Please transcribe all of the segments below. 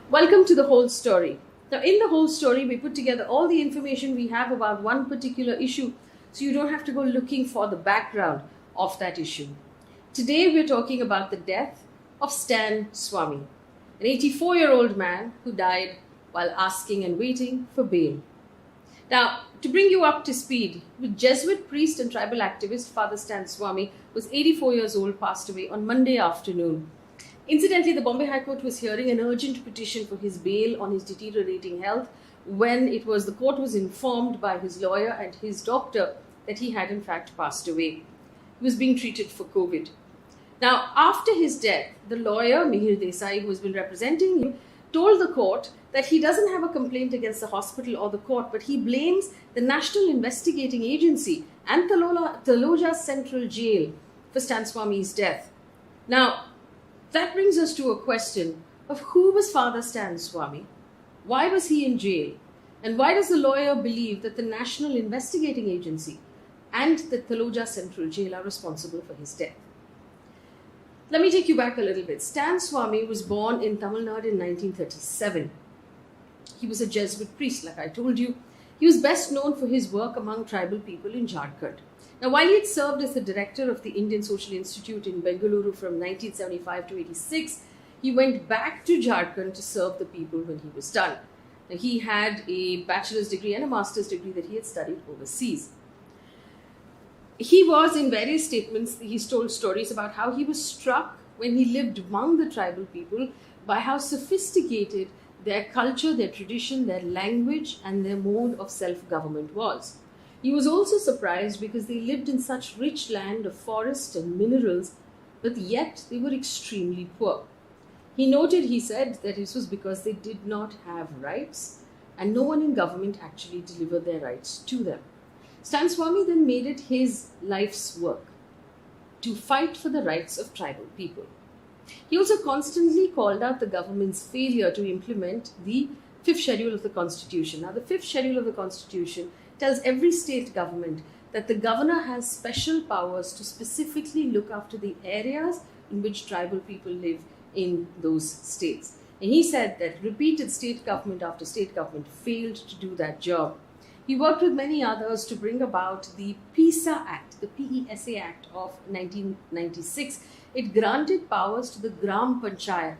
Welcome to The Whole Story. Now, in The Whole Story, we put together all the information we have about one particular issue so you don't have to go looking for the background of that issue. Today, we're talking about the death of Stan Swamy, an 84-year-old man who died while asking and waiting for bail. Now, to bring you up to speed, the Jesuit priest and tribal activist Father Stan Swamy was 84 years old, passed away on Monday afternoon. Incidentally, the Bombay High Court was hearing an urgent petition for his bail on his deteriorating health when the court was informed by his lawyer and his doctor that he had in fact passed away. He was being treated for COVID. Now, after his death, the lawyer, Mihir Desai, who has been representing him, told the court that he doesn't have a complaint against the hospital or the court, but he blames the National Investigating Agency and Taloja Central Jail for Stan Swamy's death. Now, that brings us to a question of who was Father Stan Swamy, why was he in jail, and why does the lawyer believe that the National Investigating Agency and the Taloja Central Jail are responsible for his death? Let me take you back a little bit. Stan Swamy was born in Tamil Nadu in 1937. He was a Jesuit priest, like I told you. He was best known for his work among tribal people in Jharkhand. Now, while he had served as the director of the Indian Social Institute in Bengaluru from 1975 to 86, he went back to Jharkhand to serve the people when he was done. Now, he had a bachelor's degree and a master's degree that he had studied overseas. He was, in various statements, he's told stories about how he was struck when he lived among the tribal people by how sophisticated their culture, their tradition, their language, and their mode of self-government was. He was also surprised because they lived in such rich land of forest and minerals, but yet they were extremely poor. He noted, he said, that this was because they did not have rights and no one in government actually delivered their rights to them. Stan Swamy then made it his life's work to fight for the rights of tribal people. He also constantly called out the government's failure to implement the 5th schedule of the Constitution. Now, the 5th schedule of the Constitution tells every state government that the governor has special powers to specifically look after the areas in which tribal people live in those states. And he said that repeated state government after state government failed to do that job. He worked with many others to bring about the PESA Act, the PESA Act of 1996. It granted powers to the Gram Panchayat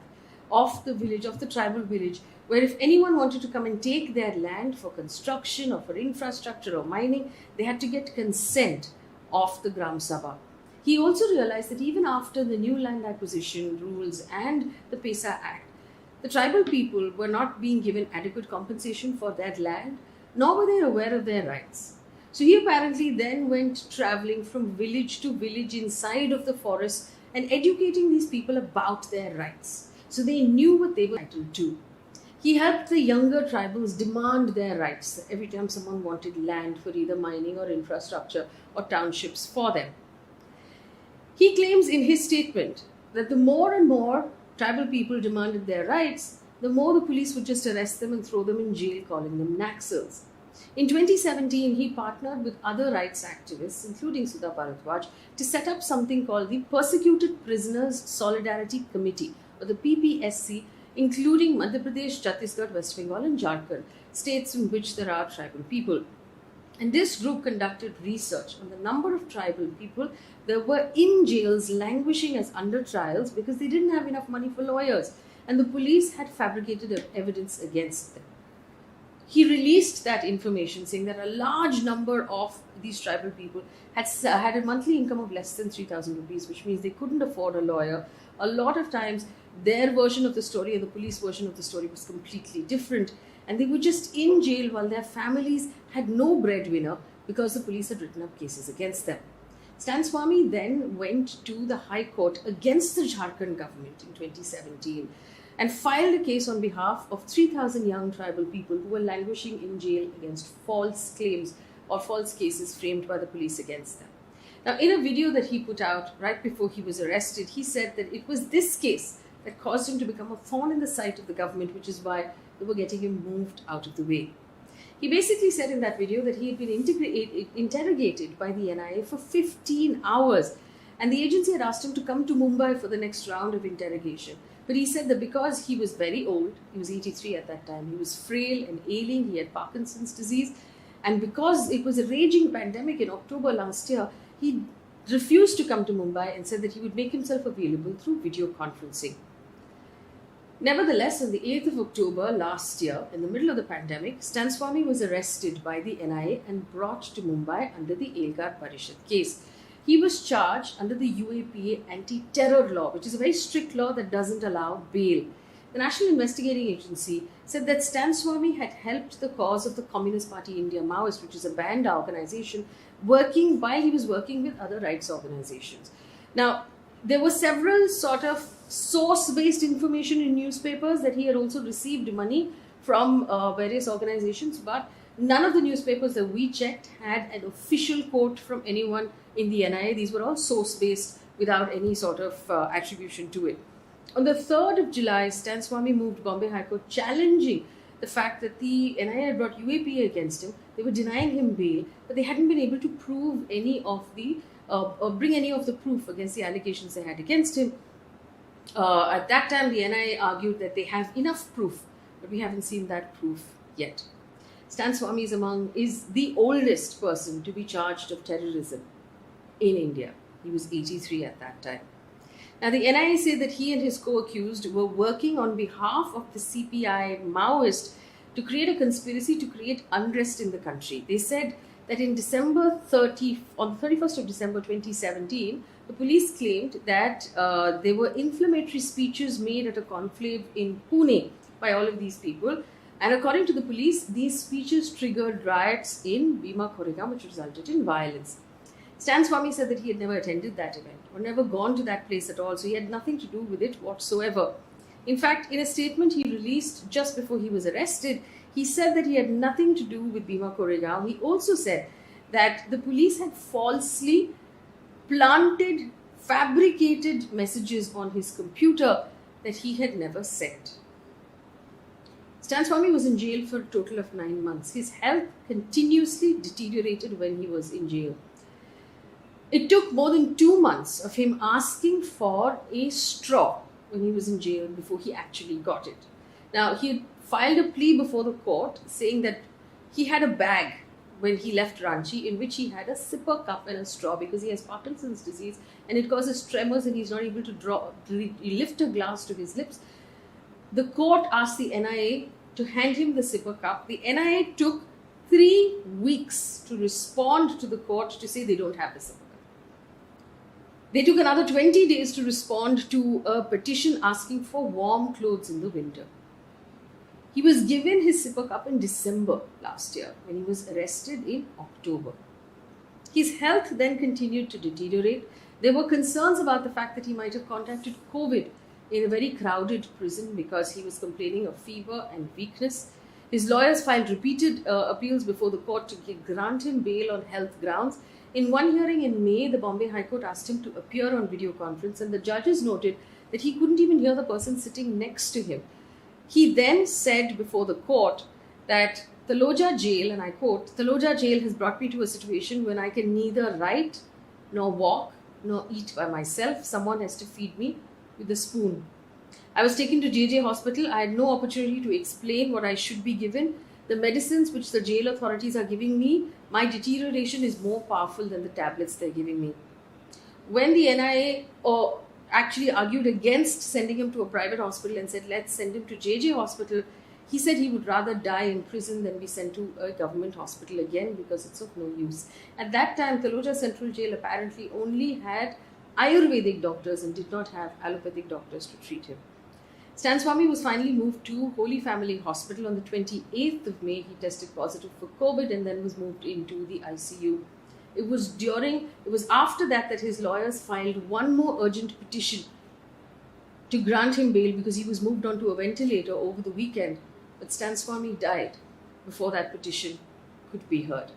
of the village, of the tribal village, where if anyone wanted to come and take their land for construction or for infrastructure or mining, they had to get consent of the Gram Sabha. He also realized that even after the new land acquisition rules and the PESA Act, the tribal people were not being given adequate compensation for their land, nor were they aware of their rights. So he apparently then went traveling from village to village inside of the forest and educating these people about their rights, so they knew what they were entitled to. He helped the younger tribals demand their rights every time someone wanted land for either mining or infrastructure or townships for them. He claims in his statement that the more and more tribal people demanded their rights, the more the police would just arrest them and throw them in jail, calling them Naxals. In 2017, he partnered with other rights activists, including Sudha Bharadwaj, to set up something called the Persecuted Prisoners Solidarity Committee, or the PPSC, including Madhya Pradesh, Chhattisgarh, West Bengal, and Jharkhand, states in which there are tribal people. And this group conducted research on the number of tribal people that were in jails languishing as under trials because they didn't have enough money for lawyers, and the police had fabricated evidence against them. He released that information saying that a large number of these tribal people had a monthly income of less than 3,000 rupees, which means they couldn't afford a lawyer. A lot of times, their version of the story and the police version of the story was completely different, and they were just in jail while their families had no breadwinner because the police had written up cases against them. Stan Swamy then went to the High Court against the Jharkhand government in 2017 and filed a case on behalf of 3,000 young tribal people who were languishing in jail against false claims or false cases framed by the police against them. Now, in a video that he put out right before he was arrested, he said that it was this case that caused him to become a thorn in the side of the government, which is why they were getting him moved out of the way. He basically said in that video that he had been interrogated by the NIA for 15 hours, and the agency had asked him to come to Mumbai for the next round of interrogation. But he said that because he was very old, he was 83 at that time, he was frail and ailing, he had Parkinson's disease, and because it was a raging pandemic in October last year, he refused to come to Mumbai and said that he would make himself available through video conferencing. Nevertheless, on the 8th of October last year, in the middle of the pandemic, Stan Swamy was arrested by the NIA and brought to Mumbai under the Elgar Parishad case. He was charged under the UAPA anti-terror law, which is a very strict law that doesn't allow bail. The National Investigating Agency said that Stan Swamy had helped the cause of the Communist Party India Maoist, which is a banned organization, working while he was working with other rights organizations. Now, there were several sort of source-based information in newspapers that he had also received money from various organizations, but none of the newspapers that we checked had an official quote from anyone in the NIA. These were all source-based without any sort of attribution to it. On the 3rd of July, Stan Swamy moved Bombay High Court challenging the fact that the NIA had brought UAPA against him. They were denying him bail, but they hadn't been able to prove any of the or bring any of the proof against the allegations they had against him. At that time, the NIA argued that they have enough proof, but we haven't seen that proof yet. Stan Swamy is the oldest person to be charged of terrorism in India. He was 83 at that time. Now, the NIA said that he and his co-accused were working on behalf of the CPI Maoist to create a conspiracy to create unrest in the country. They said that on the 31st of December 2017, the police claimed that there were inflammatory speeches made at a conclave in Pune by all of these people. And according to the police, these speeches triggered riots in Bhima Koregaon, which resulted in violence. Stan Swamy said that he had never attended that event or never gone to that place at all, so he had nothing to do with it whatsoever. In fact, in a statement he released just before he was arrested, he said that he had nothing to do with Bhima Koregaon. He also said that the police had falsely planted, fabricated messages on his computer that he had never sent. Stan Swamy was in jail for a total of 9 months. His health continuously deteriorated when he was in jail. It took more than 2 months of him asking for a straw when he was in jail before he actually got it. Now, he had filed a plea before the court saying that he had a bag when he left Ranchi in which he had a sipper cup and a straw because he has Parkinson's disease and it causes tremors and he's not able to lift a glass to his lips. The court asked the NIA to hand him the sipper cup. The NIA took 3 weeks to respond to the court to say they don't have the sipper cup. They took another 20 days to respond to a petition asking for warm clothes in the winter. He was given his sipper cup in December last year when he was arrested in October. His health then continued to deteriorate. There were concerns about the fact that he might have contracted COVID in a very crowded prison because he was complaining of fever and weakness. His lawyers filed repeated appeals before the court to grant him bail on health grounds. In one hearing in May, the Bombay High Court asked him to appear on video conference and the judges noted that he couldn't even hear the person sitting next to him. He then said before the court that Taloja jail, and I quote, "Taloja jail has brought me to a situation when I can neither write, nor walk, nor eat by myself. Someone has to feed me with a spoon. I was taken to JJ hospital. I had no opportunity to explain what I should be given. The medicines which the jail authorities are giving me, my deterioration is more powerful than the tablets they're giving me." When the NIA actually argued against sending him to a private hospital and said, let's send him to JJ hospital, he said he would rather die in prison than be sent to a government hospital again because it's of no use. At that time, Taloja Central Jail apparently only had Ayurvedic doctors and did not have allopathic doctors to treat him. Stan Swamy was finally moved to Holy Family Hospital on the 28th of May. He tested positive for COVID and then was moved into the ICU. It was after that his lawyers filed one more urgent petition to grant him bail because he was moved onto a ventilator over the weekend. But Stan Swamy died before that petition could be heard.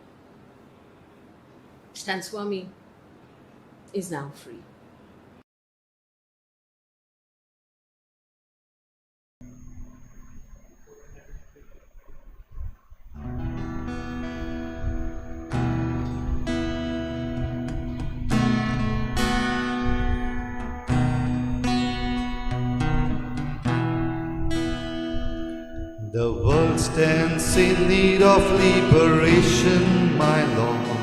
Stan Swamy is now free. The world stands in need of liberation, my Lord.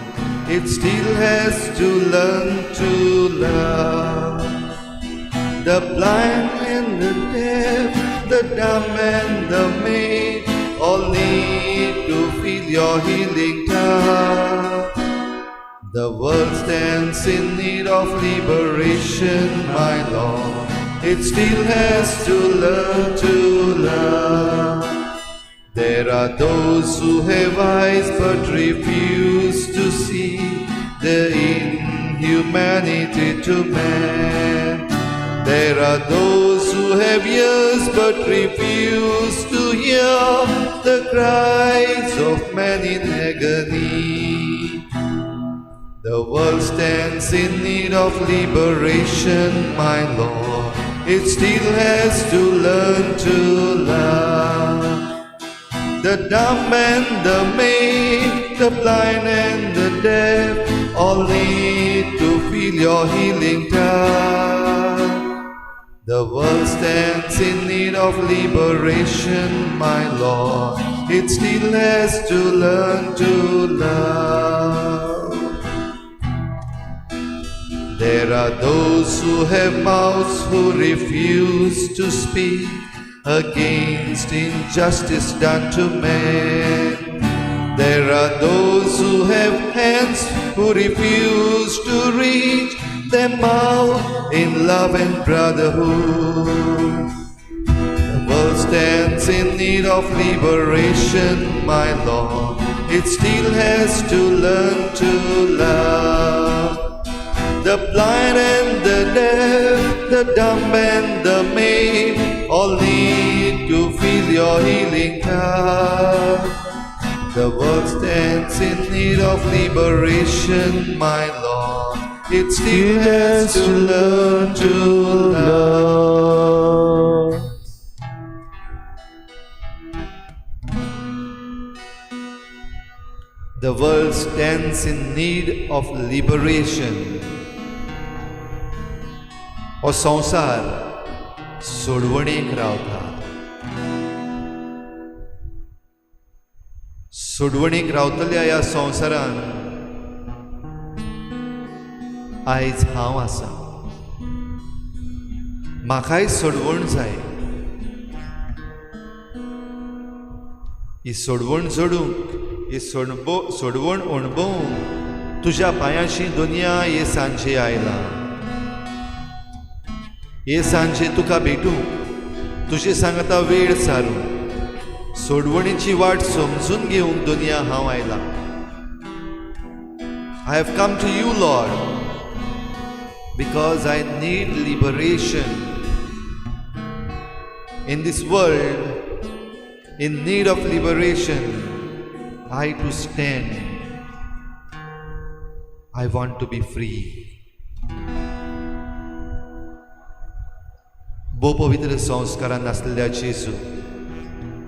It still has to learn to love. The blind and the deaf, the dumb and the maid, all need to feel your healing touch. The world stands in need of liberation, my Lord. It still has to learn to love. There are those who have eyes but refuse to see the inhumanity to man. There are those who have ears but refuse to hear the cries of men in agony. The world stands in need of liberation, my Lord. It still has to learn to love. The dumb and the maid, the blind and the deaf, all need to feel your healing touch. The world stands in need of liberation, my Lord. It still has to learn to love. There are those who have mouths who refuse to speak against injustice done to men. There are those who have hands who refuse to reach them out in love and brotherhood. The world stands in need of liberation, my Lord. It still has to learn to love. The blind and the deaf, the dumb and the maid, all need to feel your healing touch. The world stands in need of liberation, my Lord. It still has to learn to love. The world stands in need of liberation. हो संसार सोडवणेक रावता. सोडवणेक रावतल्या ह्या संवसारान आयज हांव आसा. म्हाकाय सोडवण जाय. ही सोडवण जोडूंक, ही सोडवण अणभवूंक तुज्या पांयाशी दुनिया हे सांजे आयला. हे सांजे तुका भेटूंक, तुजे सांगता वेळ सारूंक, सोडवणेची वाट समजून घेवंक दुनिया हांव आयला. I have come to you, Lord, because I need liberation. In this world, in need of liberation, I too stand. I want to be free. भोव पवित्र संस्कारान आसलेल्या जेजू,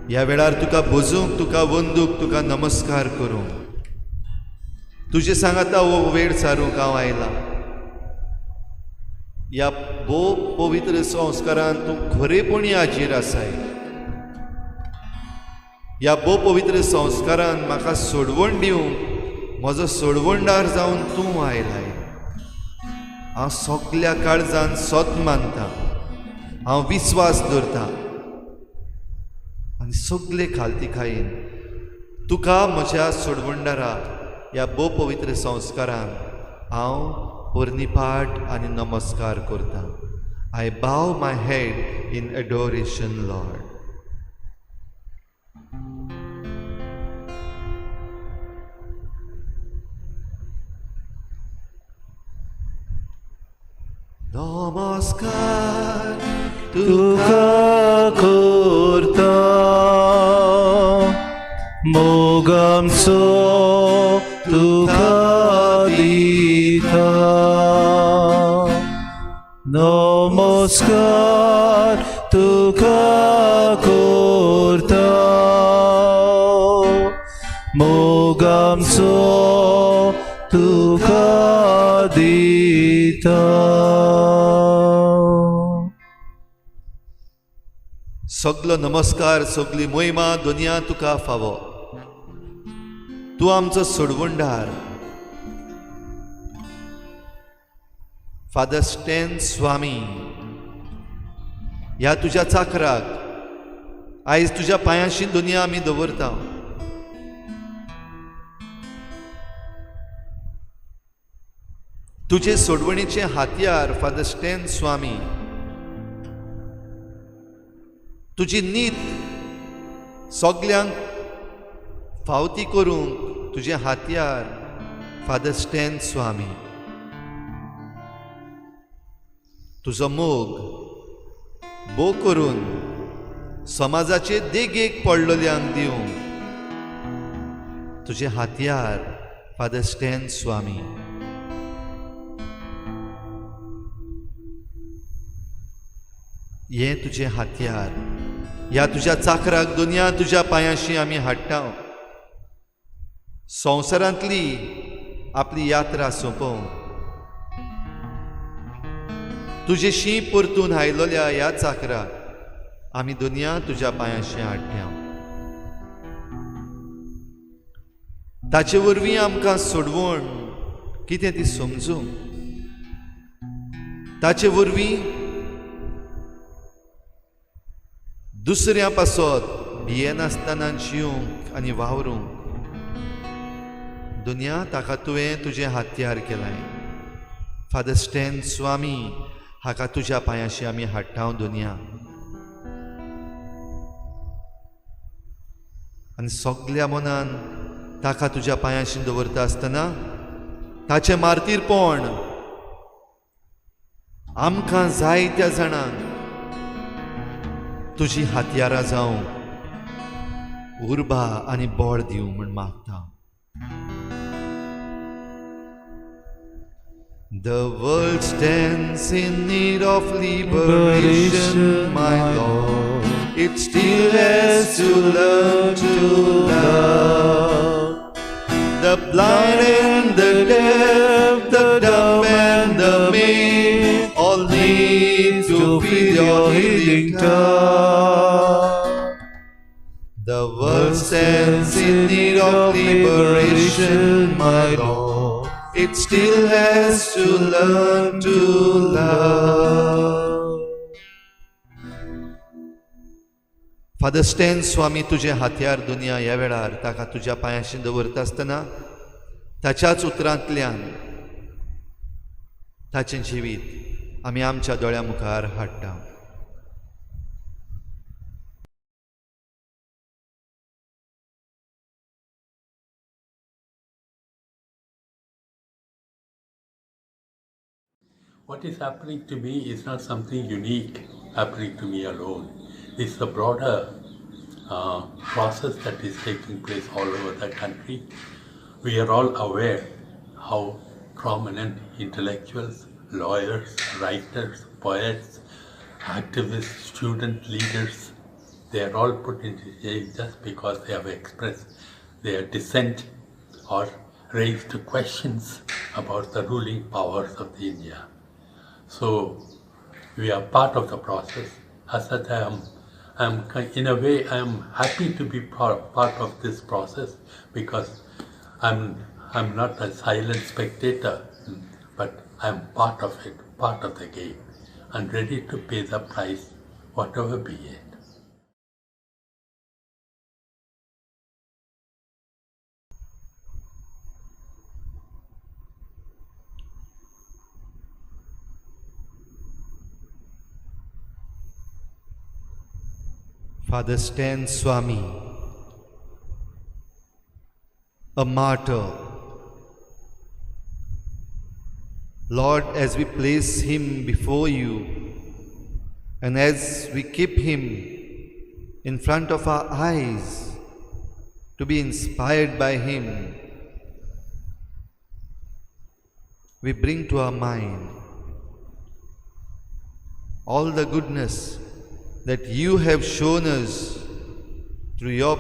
ह्या वेळार तुका भोजूंक, तुका वंदूक, तुका नमस्कार करूंक, तुजे सांगाता हो वेळ सारूंक हांव आयला. ह्या भोव पवित्र संस्कारान तूं खरेपणी हाजीर आसाय. ह्या भोव पवित्र संस्कारान म्हाका सोडवण दिवंक, म्हजो सोडवणदार जावन तूं आयलाय. हांव सगल्या काळजान सत मानता, हांव विश्वास दवरता आनी सगळे खालती खायेन तुका म्हज्या सोडवणदारा ह्या भोव पवित्र संस्कारान हांव पोरनिपाट आनी नमस्कार करता. आय बाव my head in adoration, Lord. नमस्कार तुका करता, मोगामचो तुका दिता. नमस्कार तुका करता, मोगामचो तुका दिता. सगलो नमस्कार सगली मोहिमा दुनिया तुका फावो. तूं आमचो सोडवणदार. फादर स्टॅन स्वामी, ह्या तुज्या चाकराक आयज तुज्या पांयाशी दुनिया आमी दवरता. तुजे सोडवणीचे हातयार फादर स्टॅन स्वामी, तुजी नीत सगल्यांक फावती करूंक तुजे हातयार फादर स्टॅन स्वामी. तुजो मोग बो करून समाजाचे देगेक पडलेल्यांक दिवंक तुजे हातयार फादर स्टॅन स्वामी. हे तुजे हातयार, ह्या तुज्या चाकराक दुनिया तुज्या पांयाशी आमी हाडटा. संवसारांतली आपली यात्रा सोंपोवंक तुजे शी परतून आयलोल्या ह्या चाकराक आमी दुनिया तुज्या पांयाशी हाडटा. ताचे वरवीं आमकां सोडवण कितें ती समजूंक, ताचे वरवीं दुसऱ्या पासत भियेनासतना जिवंक आनी वावरूंक दुनिया ताका तुवें तुजें हातयार केलाय. फादर स्टॅन स्वामी हाका तुज्या पांयाशी आमी हाडटा दुनिया. आनी सगल्या मनान ताका तुज्या पांयाशी दवरता आसतना ताचें मार्तीरपण आमकां जायत्या जाणांक तुजी हातयारां जावंक उर्बा आनी बळ दिवं म्हूण मागता. The world stands in need of liberation, my Lord. It still has to learn to love. The blind and the deaf, the dumb and the maimed, all need to feel your healing touch. The world stands in need of liberation, my Lord. It still has to learn to love. Father Stan Swamy, तुजे हातयार दुनिया ह्या वेळार ताका तुज्या पांयाशी दवरता आसतना ताच्याच उतरांतल्यान ताचें जिवीत आमी आमच्या दोळ्या मुखार हाडटा. What is happening to me is not something unique happening to me alone. It's a broader process that is taking place all over the country. We are all aware how prominent intellectuals, lawyers, writers, poets, activists, student leaders, they are all put into jail just because they have expressed their dissent or raised questions about the ruling powers of India. So we are part of the process. As such, in a way, I am happy to be part of this process because I'm not a silent spectator, but I'm part of it, part of the game, and ready to pay the price, whatever be it. Father Stan Swami, a martyr. Lord, as we place him before you and as we keep him in front of our eyes to be inspired by him, we bring to our mind all the goodness that you have shown us through your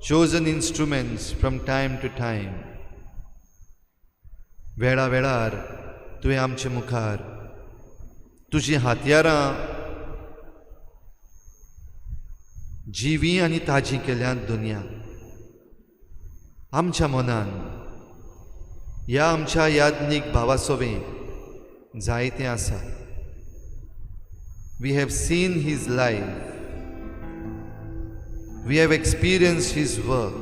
chosen instruments from time to time. वेळा वेळार तुवें आमचे मुखार तुजी हातयारां जिवी आनी ताजी केल्यात दुनिया. आमच्या मनान ह्या आमच्या याज्ञीक भावासोबें जायतें आसा. We have seen his life. We have experienced his work.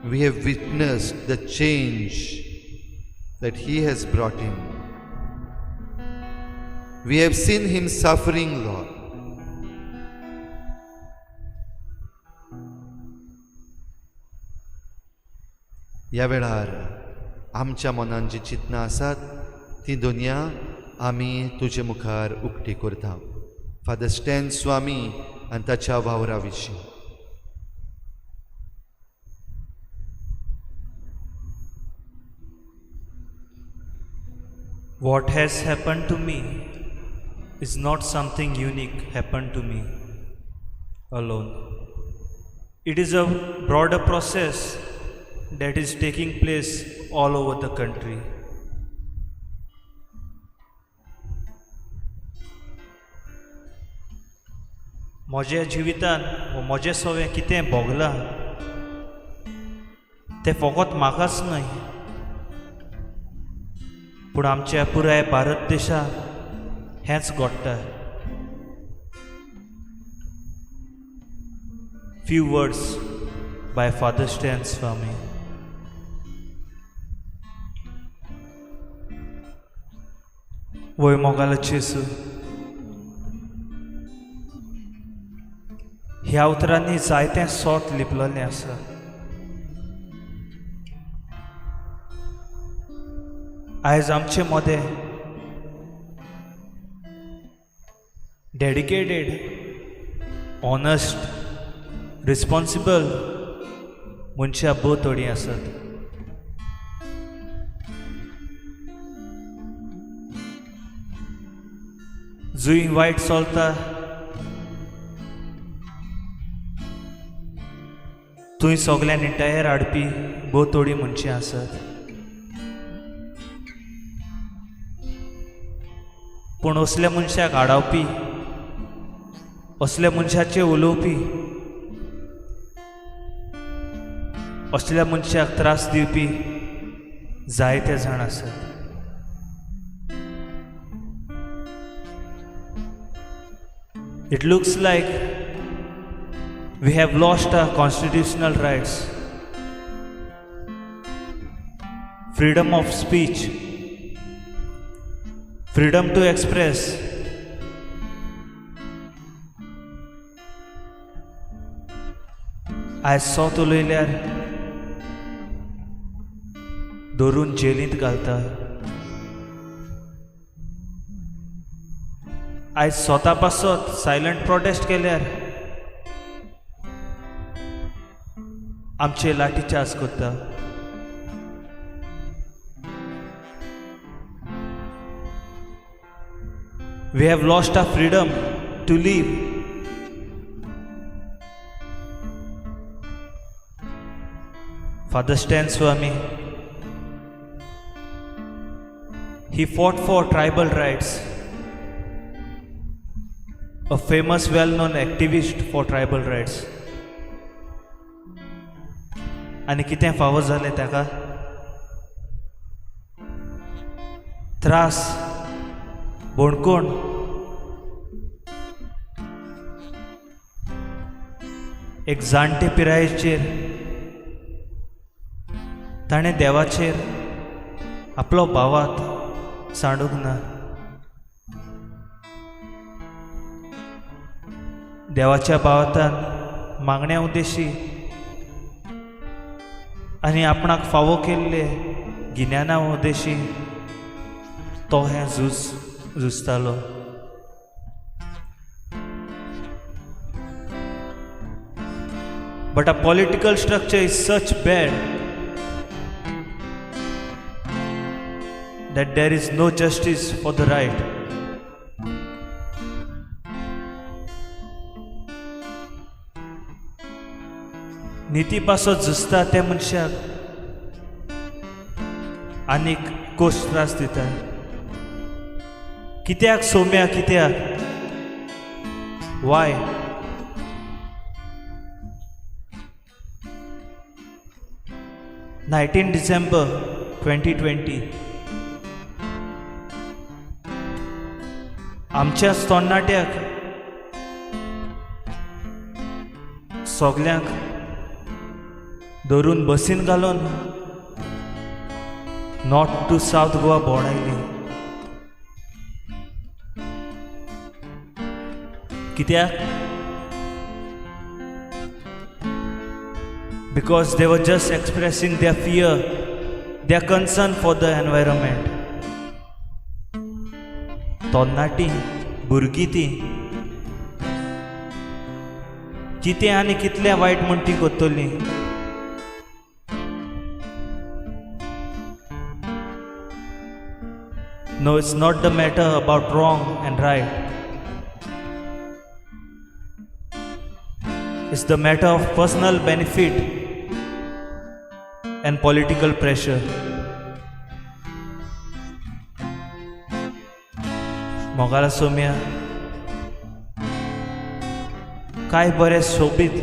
We have witnessed the change that he has brought in. We have seen him suffering, Lord. ह्या वेळार आमच्या मनान जी चिंतनां आसात ती दुनिया आमी तुजे मुखार उक्ती करता. फादर स्टॅन स्वामी आनी ताच्या वावरा विशीं. What has happened to me is not something unique happened to me alone. It is a broader process that is taking place all over the country. म्हज्या जिवितान म्हजें सगळें कितें भोगलां तें फकत म्हाकाच न्हय पूण आमच्या पुराय भारत देशाक हेंच घडटा. Few words by Father Stan Swami. Woimogal Jesu, ह्या उतरांनी जायतें सोत लिपलेलें आसा. आयज आमचे मदें डेडिकेटेड, ऑनस्ट, रिस्पॉन्सिबल मनशां बहुत थोडीं आसात. जुंय वायट चलता थंय सगळ्यांनी टायर हाडपी बहुत थोडीं मनशां आसात. पूण असल्या मनशाक आडावपी, असल्या मनशाचे उलोवपी, असल्या मनशाक त्रास दिवपी जायते जाण आसात. It looks like we have lost our constitutional rights, freedom of speech, freedom to express. आयज सोत उलयल्यार धरून जेलींत घालता. आयज स्वता पासत सायलंट प्रोटेस्ट केल्यार आमचे लाठीचार्ज करता. We have lost our freedom to live. Father Stan Swami, he fought for tribal rights, a famous well-known activist for tribal rights. आनी कितें फावो जालें ताका? त्रास, बोणकूण, एक जाणटे पिरायेचेर ताणें देवाचेर आपलो भावात सांडूंक ना. देवाच्या भावातान मागण्या उद्देशी आनी आपणाक फावो केल्ले गिन्याना उद्देशी तो हें झुजतालो. But our political structure is such bad that there is no justice for the right. नीती पासत झुजता त्या मनशाक आनीक कोश त्रास दिता. कित्याक सोम्या, कित्याक? वाय? 19 December 2020 आमच्या तरणाट्याक सगल्यांक धरून बसीन घालून नॉर्थ टू साउथ गोवा भोंवडायली. कित्याक? Because they were just expressing their fear, their concern for the environment. तरणाटी भुरगीं ती कितें आनी कितलें वायट म्हूण ती कोत्तली. No, it's not the matter about wrong and right. It's the matter of personal benefit and political pressure. मोगाला Saumya काय बरें सोबीत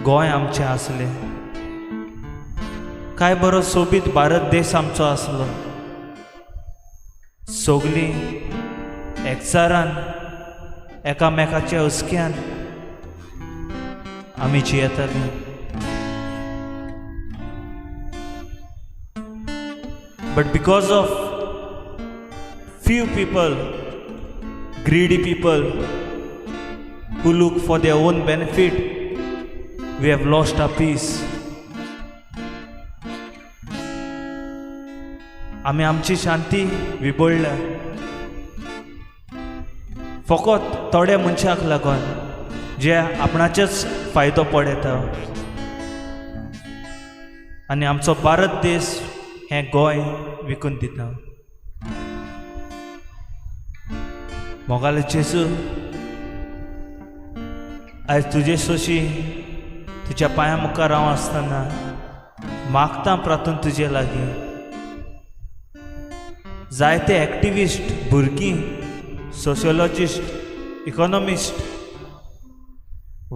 गोंय आमचें आसलें. काय बरो सोबीत भारत देश आमचो आसलो. सगलीं एकचारान एकामेकाच्या हुस्क्यान आमी जियेतालीं. But because of few people, greedy people who look for their own benefit, we have lost our peace. आमी आमची शांती विबळ्ळ्या फकत थोड्या मनशाक लागून जे आपणाचेच फायदो पडयता. आनी आमचो भारत देश हें गोंय विकून दिता. मोगाले जेजू आयज तुजे सोशी तुज्या पांया मुखार हांव आसतना मागतां प्रार्थून तुजे लागीं. जायते एक्टिविस्ट भुरगीं सोशियोलॉजिस्ट इकॉनॉमिस्ट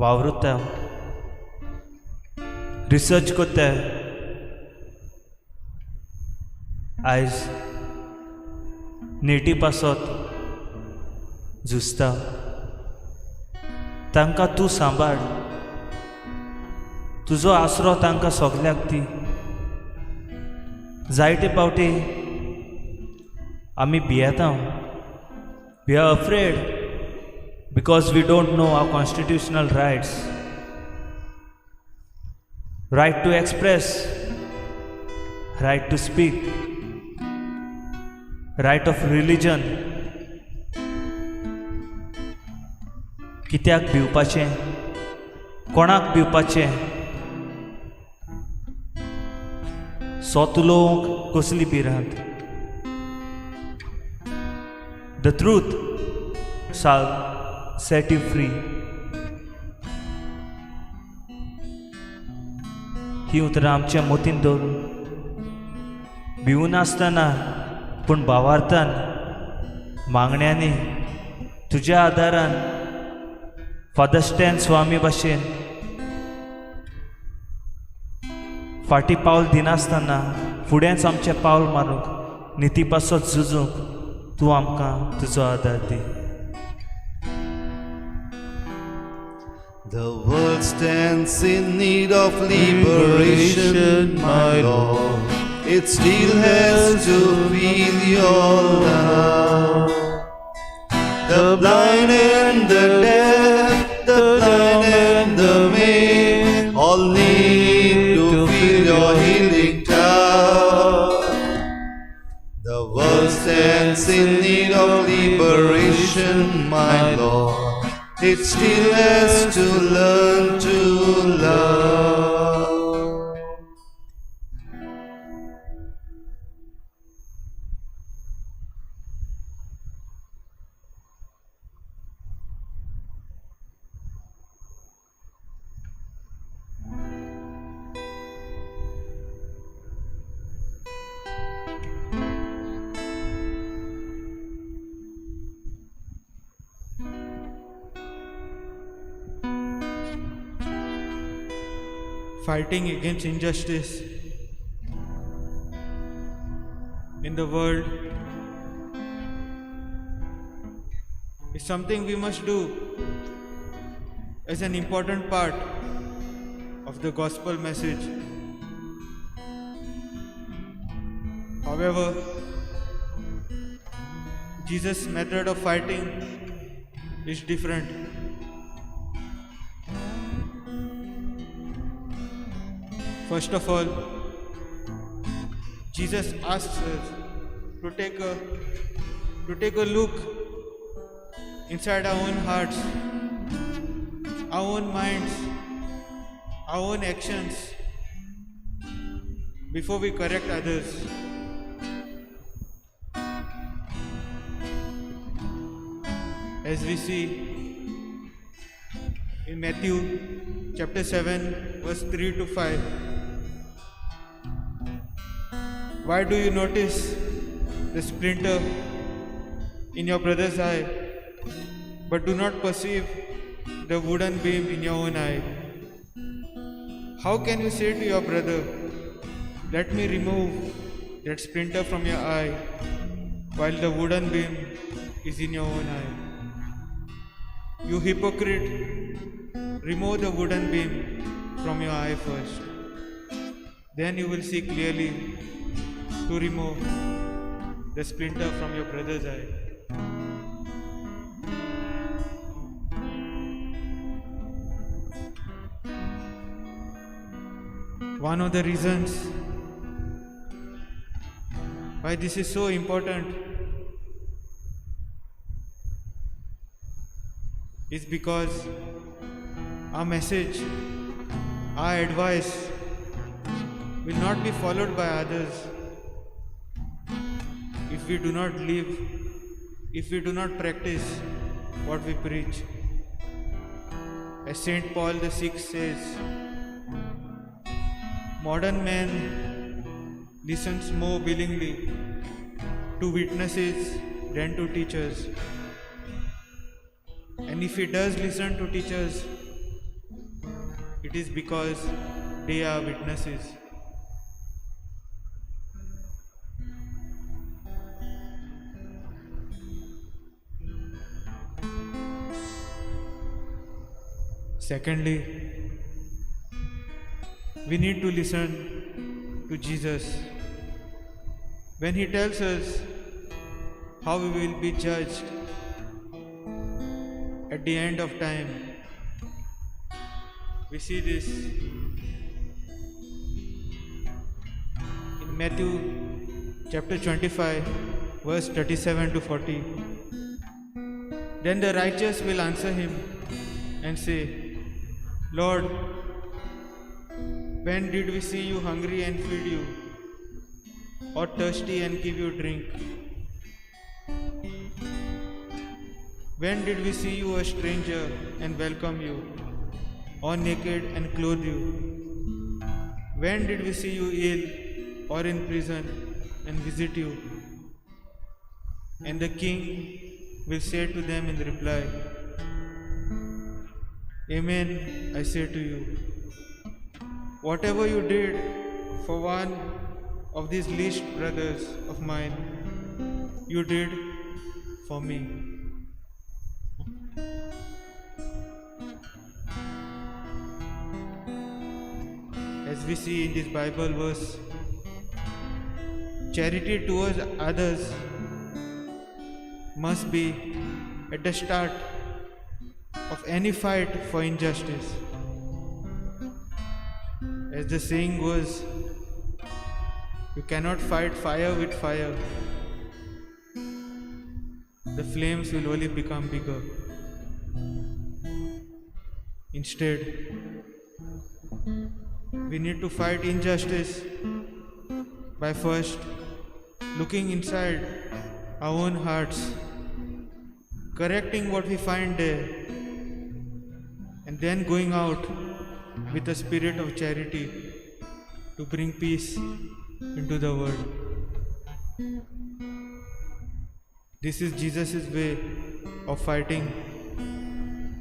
वावुरता रिसर्च कोत्ता आयज नेटी पासत झुजता. तांकां तूं सांबाळ. तुजो आसरो तांकां सगल्याक दी. जायते पावटी आमी भियेता. We are afraid because we don't know our constitutional rights. Right to express, right to speak, right of religion. कित्याक भिवपाचें, कोणाक भिवपाचें, सोतलोवंक कसली भिरांत. The truth shall set you free. ही उतरां आमच्या मोतीन दवरून भिवून आसतना पूण भावार्थान मागण्यांनी तुज्या आदारान फादर स्टॅन स्वामी भाशेन फाटीं पावल दिनासतना फुडेंच आमचें पावल मारूंक निती पासत झुजूंक तूं आमकां तुजो आदार दी. The world stands in need of liberation, my Lord. It still has to feel your love. The blind and the deaf, the blind and the maimed, all need to feel your healing touch. The world stands in need of liberation, my Lord. It still has to learn to love. fighting against injustice in the world is something we must do as an important part of the gospel message. However, Jesus' method of fighting is different. First of all, Jesus asks us to take a look inside our own hearts, our own minds, our own actions before we correct others. As we see in Matthew chapter 7 verse 3 to 5. Why do you notice the splinter in your brother's eye, but do not perceive the wooden beam in your own eye? How can you say to your brother, let me remove that splinter from your eye, while the wooden beam is in your own eye? You hypocrite, remove the wooden beam from your eye first. Then you will see clearly to remove the splinter from your brother's eye. One of the reasons why this is so important is because our message, our advice will not be followed by others if we do not live, if we do not practice what we preach. As Saint Paul the VI says, modern man listens more willingly to witnesses than to teachers. And if he does listen to teachers, it is because they are witnesses. Secondly, we need to listen to Jesus when he tells us how we will be judged at the end of time. We see this in Matthew chapter 25 verse 37 to 40. Then the righteous will answer him and say, Lord, when did we see you hungry and feed you, or thirsty and give you drink? When did we see you a stranger and welcome you, or naked and clothe you? When did we see you ill or in prison and visit you? And the king will say to them in reply, Amen, I say to you, whatever you did for one of these least brothers of mine, you did for me. As we see in this Bible verse, charity towards others must be at the start of any fight for injustice. As the saying goes, you cannot fight fire with fire. The flames will only become bigger. Instead, we need to fight injustice by first looking inside our own hearts, correcting what we find there, and then going out with a spirit of charity to bring peace into the world. This is Jesus' way of fighting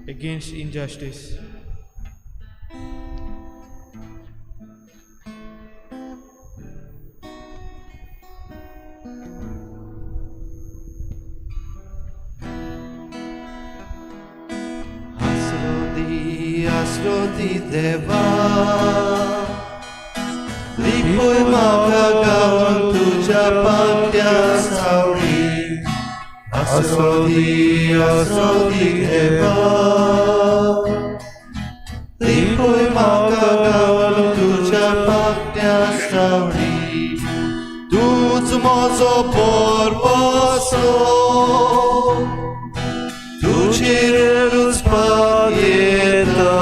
against injustice. asrodi deva lipoy म्हाका गावन तुज्या पांट्या सावळी asrodi deva lipoy म्हाका गावन तुज्या पांट्या सावळी तूच म्हजो बरपासो तुजेर रुजपाक येता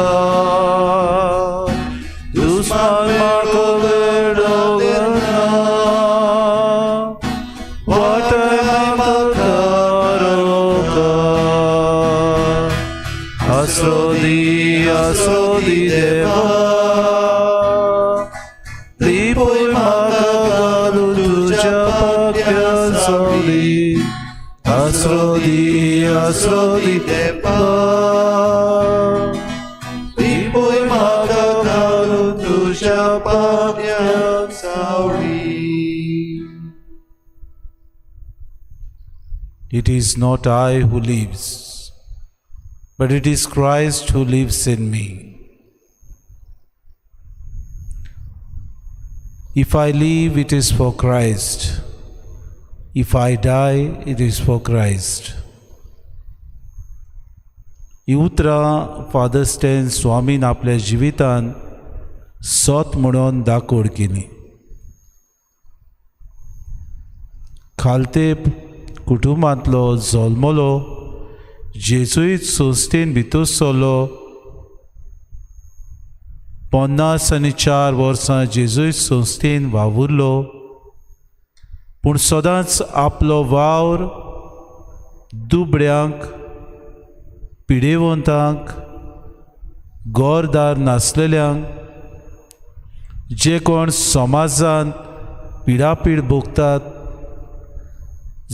दुस्मान म्हाका वेडो देना वाटाय म्हाका रोका asrodi देवा लिपोय म्हाका घालून तुज्या पांट्या सावळी asrodi deva lipoy म्हाका घालून तुज्या पांट्या सावळी. It is not I who lives, but it is Christ who lives in me. If I live, it is for Christ. If I die, it is for Christ. ही उतरां father Stan स्वामीन आपल्या जिवितान सोत म्हणून दाखोड केली. खालते कुटुंबांतलो जल्मलो जेजुईत संस्थेन भितर सरलो 54 वर्सां जेजुईत संस्थेन वावुरलो पूण सदांच आपलो वावर दुबळ्यांक पिडेवंतांक गोरदार नासलेल्यांक जे कोण समाजांत पिडापीड भोगतात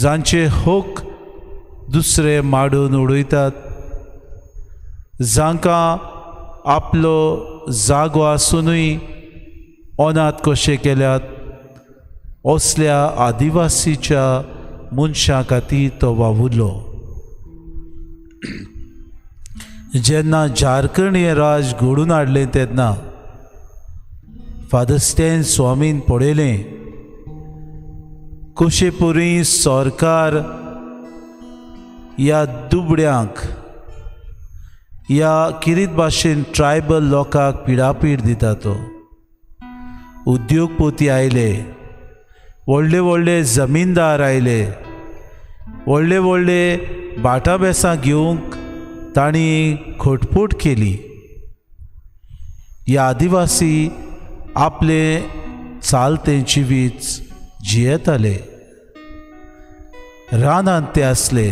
जांचे हक दुसरे माडून उडयतात जांकां आपलो जागो आसुनूय अनाथ कशे केल्यात असल्या आदिवासीच्या मनशां खातीर तो वावुरलो. जेन्ना झारखंड हें राज घडून हाडलें तेन्ना फादर स्टॅन स्वामीन पळयलें कशे परी सरकार ह्या दुबळ्यांक ह्या किरीत भाशेन ट्रायबल लोकांक पिडापीड दिता. तो उद्योगपती आयले, व्हडले व्हडले जमीनदार आयले, व्हडले व्हडले भाटां बेसां घेवंक तांणी खटपट केली. ह्या आदिवासी आपले चालतें जिवीत जियेताले. रानांत ते आसले,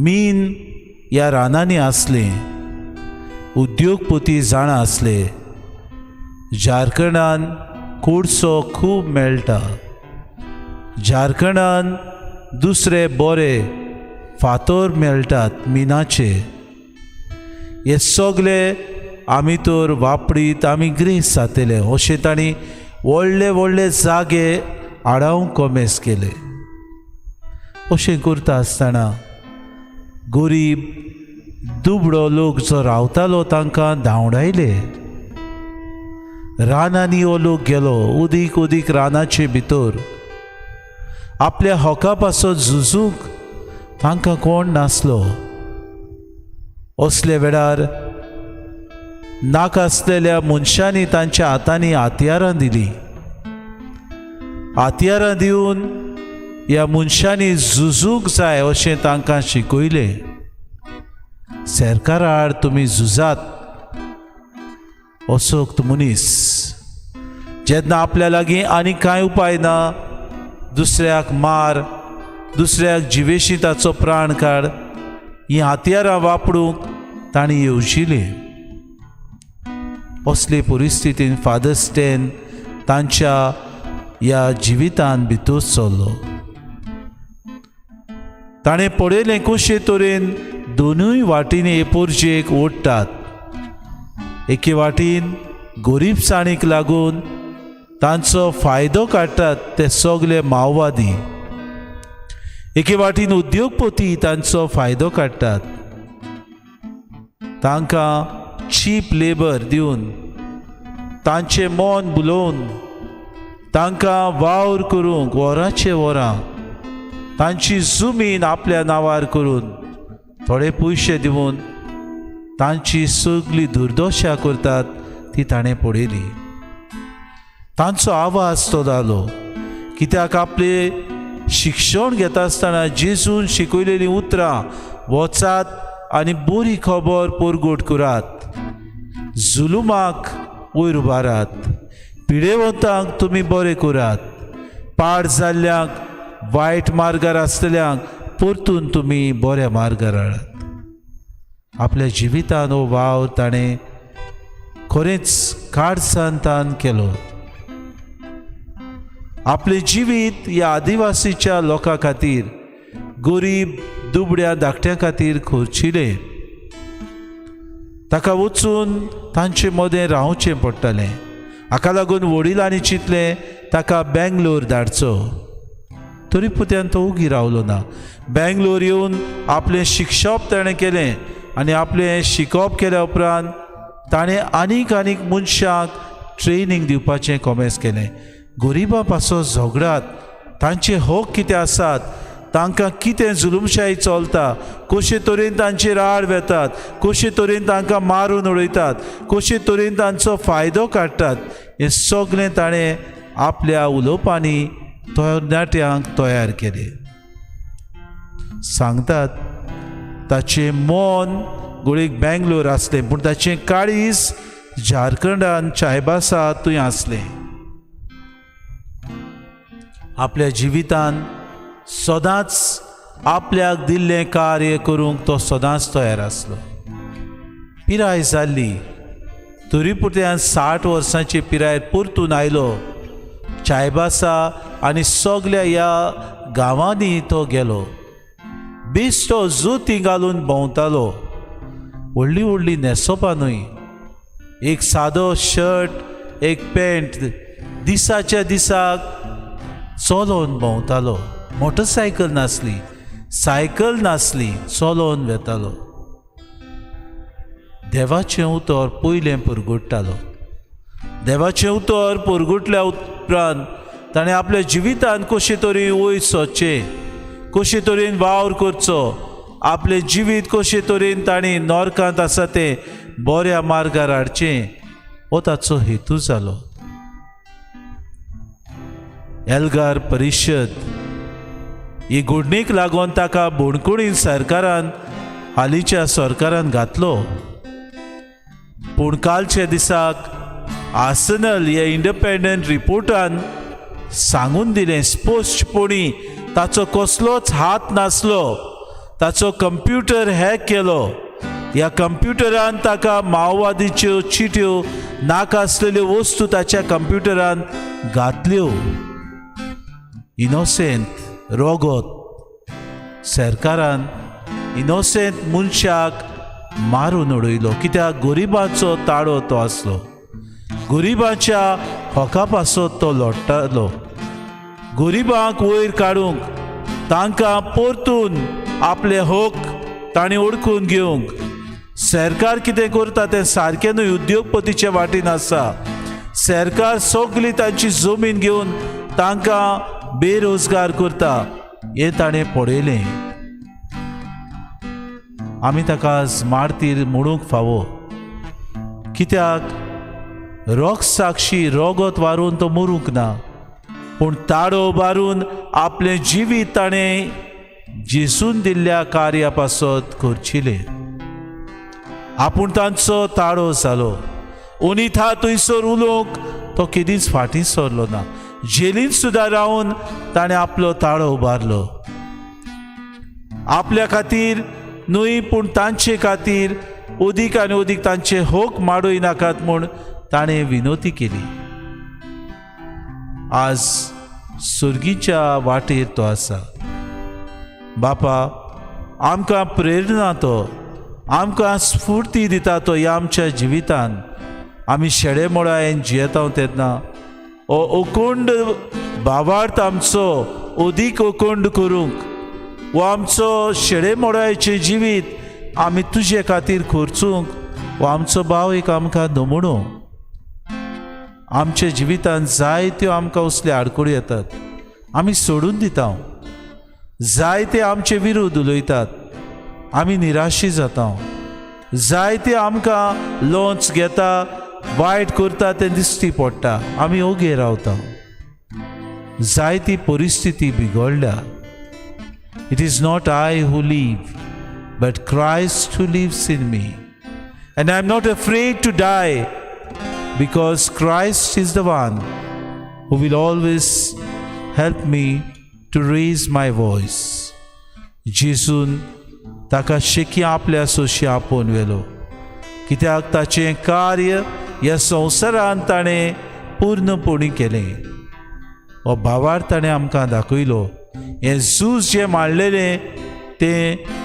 मीन ह्या रानांनी आसले, उद्योगपती जाणां आसले. झारखंडान कोळसो खूब मेळटा. झारखंडान दुसरे बरे फातर मेळटात मिनाचे. हे सगळे आमी तर वापरीत आमी ग्रेस जातले अशें तांणी व्हडले व्हडले जागे आडावंक कमेस केले. अशें करता आसतना गरीब दुबळो लोक जो रावतालो तांकां धांवडायले. रानांनी हो लोक गेलो उदीक उदीक रानाचे भितर. आपल्या हका पासत झुजूंक तांकां कोण नासलो. असले वेळार नाकासलेल्या मनशांनी तांच्या हातांनी हातयारां दिलीं. हातयारां दिवन ह्या मनशांनी झुजूंक जाय अशें तांकां शिकयलें. सरकारा आड तुमी झुजात असो मनीस जेन्ना आपल्या लागीं आनी कांय उपाय ना, दुसऱ्याक मार, दुसऱ्याक जिवेशी ताचो प्राण काड, हीं हातयारां वापरूंक तांणी येवजिलीं. असले परिस्थितीन फादर स्टॅन तांच्या ह्या जिवितान भितर सरलो. ताणें पळयलें कशे तरेन दोनूय वाटेन एपोरजेक ओडटात. एके वाटेन गरीबसाणीक लागून तांचो फायदो काडटात ते सगळे माओवादी. एके वाटेन उद्योगपती तांचो फायदो काडटात. तांकां चीप लेबर दिवन तांचे मन बुलोवन तांकां वावर करूंक वरांचे वरां तांची जमीन आपल्या नांवार करून थोडे पयशे दिवन तांची सगळी दुर्दशा करतात ती ताणें पळयली. तांचो आवाज तो जालो, कित्याक आपले शिक्षण घेता आसतना जेजून शिकयलेलीं उतरां वचात आनी बरी खबर परगट करात, जुलुमाक वयर उबारात, पिडेवंतांक तुमी बरें करात, पाड जाल्ल्यांक वायट मार्गार आसतल्यांक परतून तुमी बऱ्या मार्गार हाडात. आपल्या जिवितान हो वावर ताणें खरेंच काळजांतान केलो. आपले जिवीत ह्या आदिवासीच्या लोकां खातीर, गरीब दुबड्या धाकट्यां खातीर खर्चिले. ताका वचून तांचे मदें रावचें पडटलें. हाका लागून वडिलांनी चिंतलें ताका बेंगलोर धाडचो. तरी पुत्यान तो उगी रावलो ना. बेंगलोर येवन आपलें शिक्षप ताणें केलें आनी आपलें शिकप केल्या उपरांत ताणें आनीक मनशांक ट्रेनींग दिवपाचें कोमेस केलें. गरिबां पासो झगडात, तांचे हक कितें आसात, तांकां कितें जुलुमशाही चलता, कशे तरेन तांचेर आड वेतात, कशे तरेन तांकां मारून उडयतात, कशे तरेन तांचो फायदो काडटात, हें सगळें ताणें आपल्या उलोवपांनी तरणाट्यांक तयार केलें. सांगतात ताचें मन गोळीक बेंगलोर आसलें, पूण ताचें काळीज झारखंडान चायबासा थंय आसलें. आपल्या जिवितान सदांच आपल्याक दिल्लें कार्य करूंक तो सदांच तयार आसलो. पिराय जाल्ली तरी पुत्यान 60 वर्सांची पिरायेर परतून आयलो. चायबासा आनी सगळ्या ह्या गांवांनी तो गेलो. बेश्टो जोती घालून भोंवतालो. व्हडली व्हडली न्हेसोपा न्हय, एक सादो शर्ट, एक पॅन्ट दिसाच्या दिसाक चलोवन भोंवतालो. मोटरसायकल नासली, सायकल नासली, चलोवन वेतालो. देवाचें उतर पयलें परगडटालो. देवाचें उतर परगटल्या उपरांत ताणें आपल्या जिवितान कशे तरेन वयर सरचें, कशे तरेन वावर करचो, आपलें जिवीत कशे तरेन ताणें नरकांत आसा तें बऱ्या मार्गार हाडचें, हो ताचो हेतू जालो. एल्गार परिशद ही घडणीक लागून ताका बोडकुणीन सरकारान हालींच्या सरकारान घातलो. पूण कालच्या दिसाक आसनल ह्या इंडिपेंडंट रिपोर्टान सांगून दिलें स्पश्टपणी ताचो कसलोच हात नासलो. ताचो कंप्युटर हॅक केलो. ह्या कंप्युटरान ताका माओवादीच्यो चिट्यो नाका आसलेल्यो वस्तू ताच्या कंप्युटरान घातल्यो. इनोसेंट रोगोत सरकारान इनोसेंट मनशाक मारून उडयलो, कित्याक गरिबांचो ताळो तो आसलो. गरिबांच्या हका पासत तो लोडटालो. गरिबांक वयर काडूंक, तांकां परतून आपले हक ताणें ओळखून घेवंक सरकार कितें करता तें सारकें न्हय, उद्योगपतीच्या वाटेन आसा. सरकार सगळी तांची जमीन घेवन तांकां बेरोजगार करता, हें ताणें पळयलें. आमी ताका आज मारतीर म्हणूंक फावो, कित्याक रोग साक्षी रोगत वारून तो मरूंक ना, पूण ताळो उबारून आपलें जिवीत ताणें जेजून दिल्ल्या कार्या पासत करचिलें. आपूण तांचो ताळो जालो. ओनिथा थंयसर उलोवंक तो केदींच फाटीं सरलो ना. जेलींत सुद्दां रावन ताणें आपलो ताळो उबारलो. आपल्या खातीर न्हय, पूण तांचे खातीर अदीक आनी अदीक तांचे हक माडूय नाकात म्हूण ताणें विनोती केली. आज सुर्गीच्या वाटेर तो आसा. बापा, आमकां प्रेरणा तो, आमकां स्फूर्ती दिता तो ह्या आमच्या जिवितान. आमी शेडे मोडायन जियेता तेन्ना हो अखंड भावार्थ आमचो अदीक अखंड करूंक, वो आमचो शेडे मोडायचें जिवीत आमी तुजे खातीर खर्चूंक हो आमचो भाव एक आमकां नमुणो. आमच्या जिवितांत जायत्यो आमकां असल्यो आडखळी येतात, आमी सोडून दिता. जायते आमचे विरोध उलयतात, आमी निराशी जाता. जायते आमकां लोंच घेता, वायट करता तें दिश्टी पडटा, आमी ओगे रावता. जायती परिस्थिती बिगडल्या. It is not I who live but Christ who lives in me, and I am not afraid to die because Christ is the one who will always help me to raise my voice. जेसून ताका shaky आपल्या सोशी आपोवन व्हेलो, कित्याक ताचें कार्य ह्या संवसारांत ताणें पूर्णपणी केलें. हो भावार ताणें आमकां दाखयलो हें झूज जें मांडलेलें तें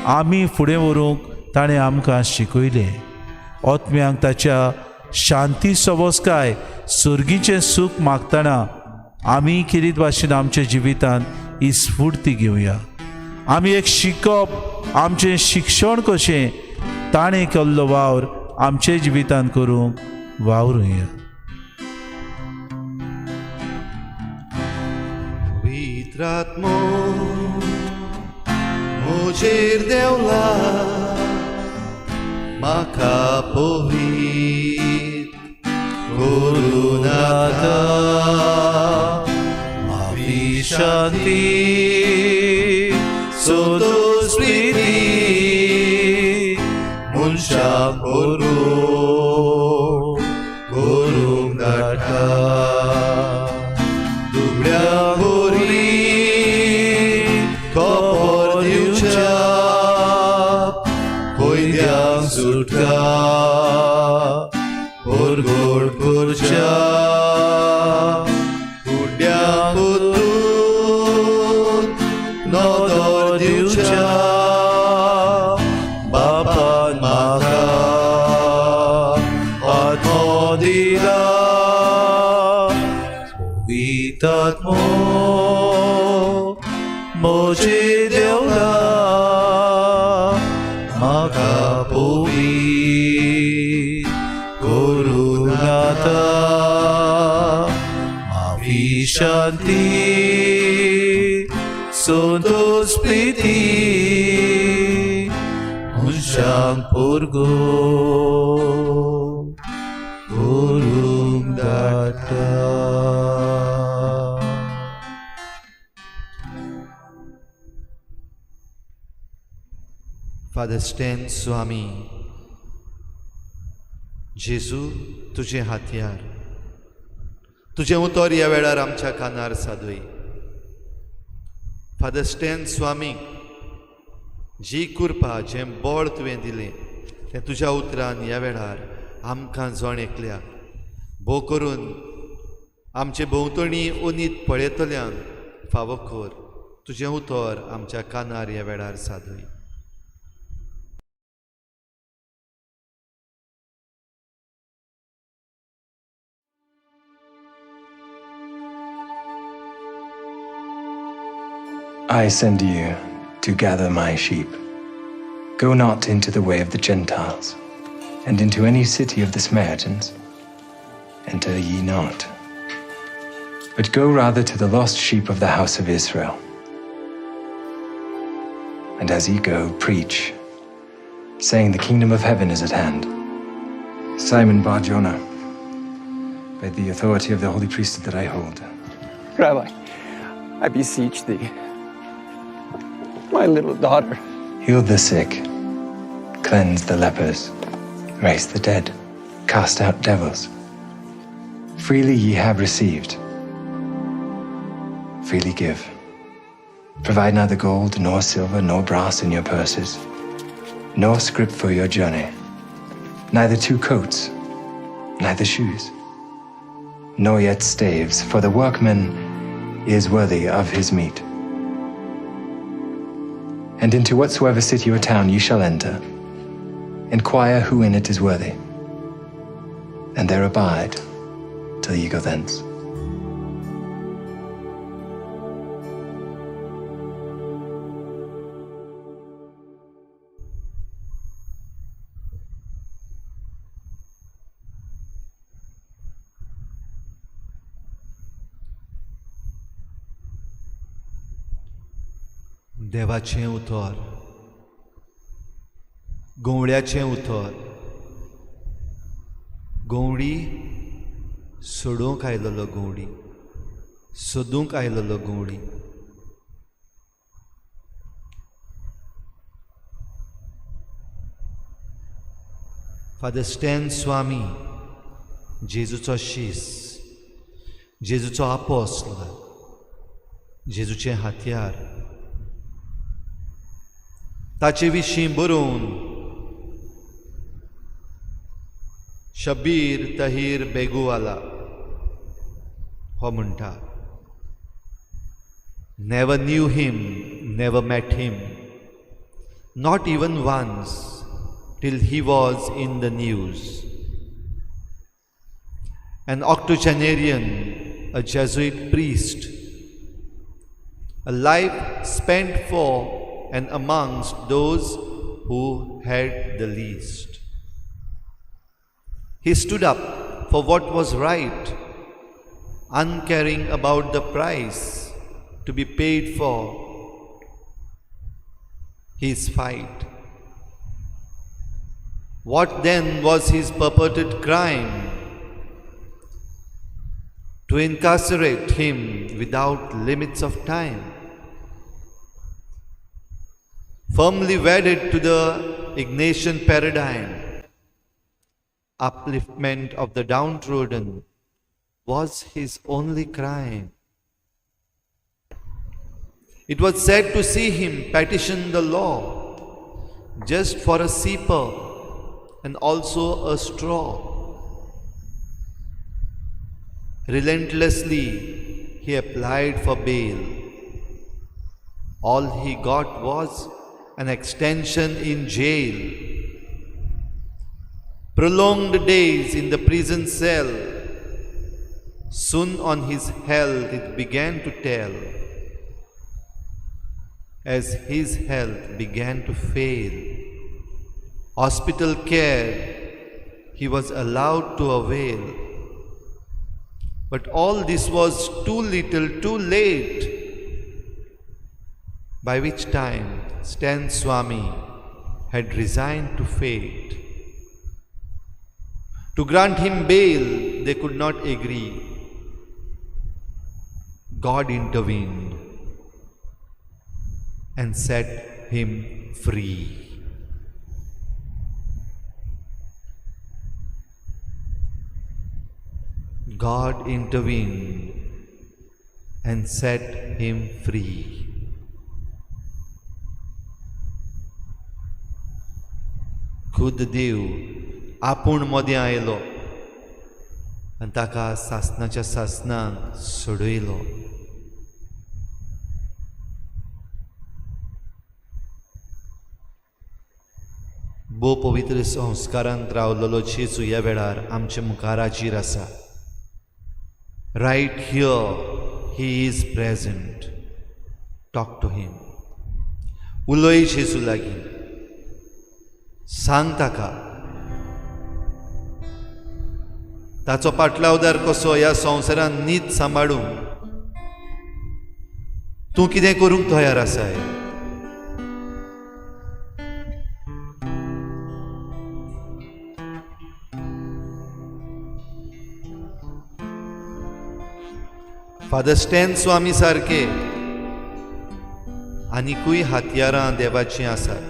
आमी फुडें व्हरूंक ताणें आमकां शिकयलें. ओतम्यांक ताच्या शांती सबोसकाय सर्गीचें सूख मागतना आमी किरीत भाशेन आमच्या जिवितांत ही स्फूर्ती घेवया. आमी एक शिकप, आमचें शिक्षण कशें ताणें केल्लो वावर आमचे जिवितांत करूंक वावरुया. पवित्रात्मो म्हजेर देवला, म्हाका पवित्र करून आतां माफी शांती सोदोस प्रिती मनशाक करूंक धाडटा. दुबळ्यांक बरी खबर दिवच्या, कोयत्यांक सुटका परगोड करच्या, कुड्यांक ओतून नदर दिवच्या. बापान म्हाका आत्मो दिला, पवित्रात्मो म्हजेर देवला, म्हाका पवित्र करून आतां माफी शांती संतोष प्रिती मनशांक परगो करूंक धाडटा. Father Stan Swami, जेजू तुजें हातयार, तुजें उतर ह्या वेळार आमच्या कानार सादय. फादर स्टॅन स्वामीक जी कृपा, जें बळ तुवें दिलें तें तुज्या उतरान ह्या वेळार आमकां जण एकल्याक भोव करून आमचे भोंवतणी ओनीत पळयतल्यांक फावो कर. तुजें उतर आमच्या कानार ह्या वेळार सादय. I send you to gather my sheep. Go not into the way of the Gentiles, and into any city of the Samaritans enter ye not, but go rather to the lost sheep of the house of Israel. And as ye go, preach, saying, the kingdom of heaven is at hand. Simon Bar-Jonah, by the authority of the holy priesthood that I hold. Rabbi, I beseech thee, my little daughter. Heal the sick, cleanse the lepers, raise the dead, cast out devils. Freely ye have received, freely give. Provide neither gold, nor silver, nor brass in your purses, nor scrip for your journey, neither 2 coats, neither shoes, nor yet staves, for the workman is worthy of his meat. And into whatsoever city or town ye shall enter, inquire who in it is worthy, and there abide till ye go thence. देवाचें उतर, गवळ्याचें उतर. गवळी सोडूंक आयलोलो गवळी, सोदूंक आयलोलो गवळी. Father Stan स्वामी, जेजूचो शिस, जेजूचो आपोस्ल, जेजूचें हातयार, ताचे विशीं बरोवन शबीर तहीर बेगुवाला हो म्हणटा, never knew him, never met him, not even once till he was in the news. An octogenarian, a Jesuit priest, a life spent for and amongst those who had the least. He stood up for what was right, uncaring about the price to be paid for his fight. What then was his purported crime? To incarcerate him without limits of time. Firmly wedded to the Ignatian paradigm, upliftment of the downtrodden was his only crime. It was sad to see him petition the law just for a seeper and also a straw. Relentlessly he applied for bail. All he got was an extension in jail. Prolonged days in the prison cell. Soon on his health it began to tell. As his health began to fail, hospital care he was allowed to avail. But all this was too little, too late, by which time Stan Swami had resigned to fate. To grant him bail, they could not agree. God intervened and set him free. God intervened and set him free. खुद देव आपूण मदें आयलो आनी ताका सासणाच्या सासणांक सोडयलो. भोव पवित्र संस्कारांत रावलेलो जेजू ह्या वेळार आमच्या मुखार हाजीर आसा. Right here, he is present. Talk to him. उलय जेजू लागीं. सांग ताका ताचो पाटलावदार कसो ह्या संवसारांत नीत सांबाळूंक तूं कितें करूंक तयार आसाय. फादर स्टॅन स्वामी सारके आनिकूय हातयारां देवाचीं आसात.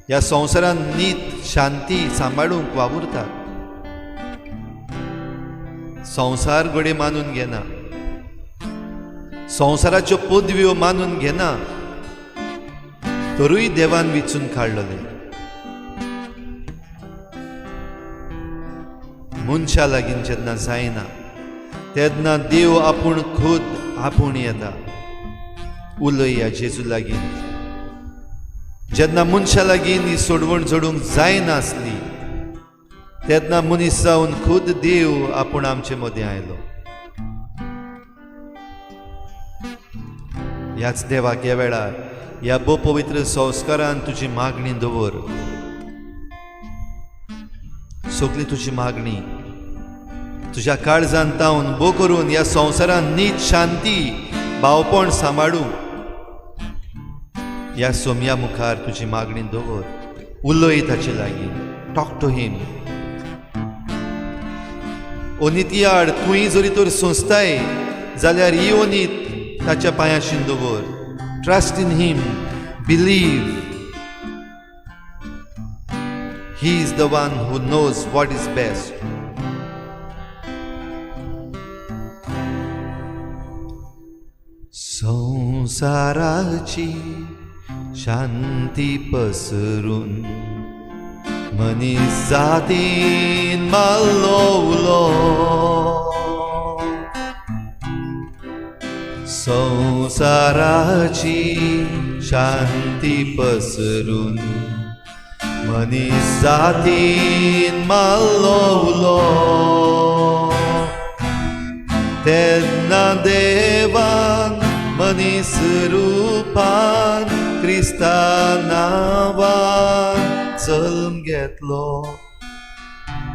ह्या संवसारांत नीत शांती सांबाळूंक वावुरतात. संवसार घडये मानून घेना, संवसाराच्यो पदव्यो मानून घेना, तरूय देवान विचून काडलेले. मनशा लागीं जेन्ना जायना तेन्ना देव आपूण खुद आपूण येता. उलय ह्या जेजू लागीं. जेन्ना मनशा लागीं ही सोडवण जोडूंक जायनासली तेन्ना मनीस जावन खुद देव आपूण आमचे मदें आयलो. ह्याच देवाक ह्या वेळार ह्या भोव पवित्र संस्कारान तुजी मागणी दवर. सगळी तुजी मागणी तुज्या काळजांत तावन भोव करून ह्या संवसारांत नीत शांती भावपण सांबाळूं ह्या सोमया मुखार तुजी मागणी दवर. उलय ताचे लागीं. Talk to him. ओनीत याड तुंय जरी तर सोंसताय जाल्यार ही ओनीत ताच्या पांयाशीं दवर. Trust in him. Believe. He is the one who knows what is best. संसाराची शांती पसरून मनीस जातीन मारलो उलो. संसाराची शांती पसरून मनीस जातीन मारलो उलो. तेन्ना देवान मनीस रुपान क्रिस्ता नांवान जल्म घेतलो.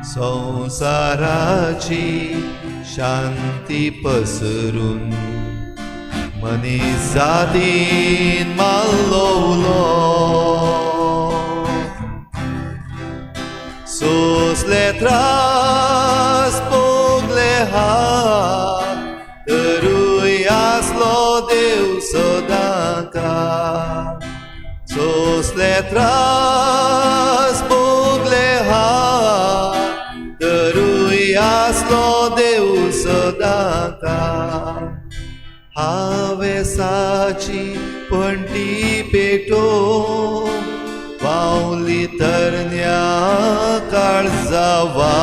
संसाराची शांती पसरून मनीस जातीन मारलो उलो. सोसले त्रास भोगले हात तरूय आसलो देव सदांका. सोसले त्रास भोगले हात तरूय आसलो देव सदांका. हावेसाची पंटी पेटो पावली तरण्या काळजावा.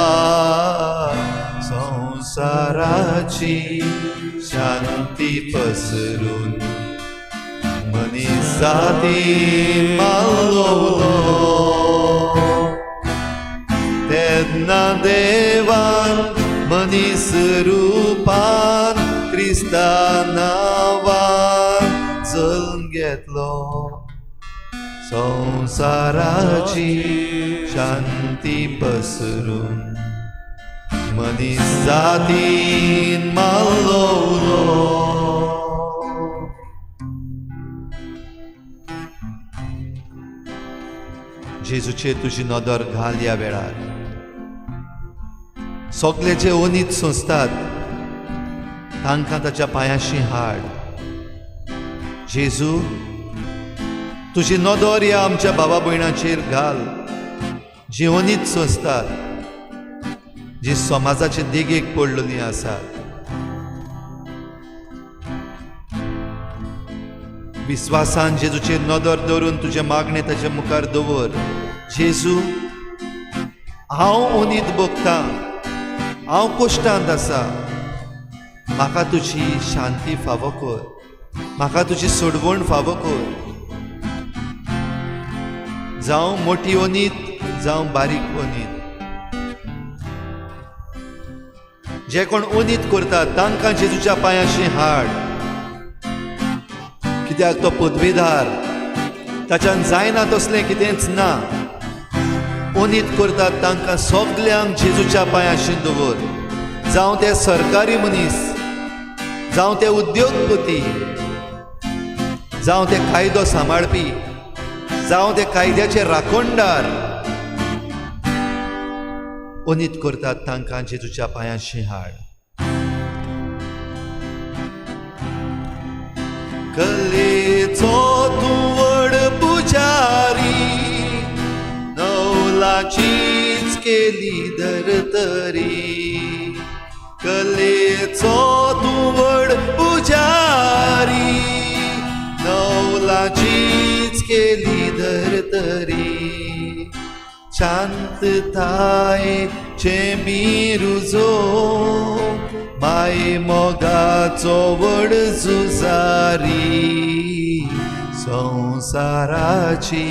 संसाराची शांती पसरून मनीस जातीन मारलो उलो. तेन्ना देवान मनीस रुपान क्रिस्ता नांवान जल्म घेतलो. संसाराची शांती पसरून मनीस जातीन मारलो उलो. जेजूचेर तुजी नदर घाल ह्या वेळार. सगळे जे ओनीत सोंसतात तांकां ताच्या पांयाशीं हाड. जेजू तुजी नदर ह्या आमच्या भावा भयणांचेर घाल जीं ओनीत सोंसतात, जीं समाजाचे देगेक पडलेलीं आसात. विस्वासान जेजूचेर नदर दवरून तुजे मागणे ताचे मुखार दवर. जेजू हांव ओनीत भोगतां, हांव कश्टांत आसा. म्हाका तुजी शांती फावो कर, म्हाका तुजी सोडवण फावो कर. जावं मोठी ओनीत जावं बारीक ओनीत, जे कोण ओनीत करतात तांकां जेजूच्या पांयाशीं हाड. कित्याक तो पदवीधार, ताच्यान जायना तसलें कितेंच ना. ओनीत करतात तांकां सगल्यांक जेजूच्या पांयाशीं दवर. जावं ते सरकारी मनीस, जावं ते उद्योगपती, जावं ते कायदो सांबाळपी, जावं ते कायद्याचे राखणदार, ओनीत करतात तांकां जेजूच्या पांयाशीं हाड. कलेचो तूं व्हड पुजारी, नवलाचीच केली धर्तरी. कलेचो तूं व्हड पुजारी, नवलाचीच केली धर्तरी. शांततायेचे बिरुजो माये मोगाचो व्हड झुजारी. संसाराची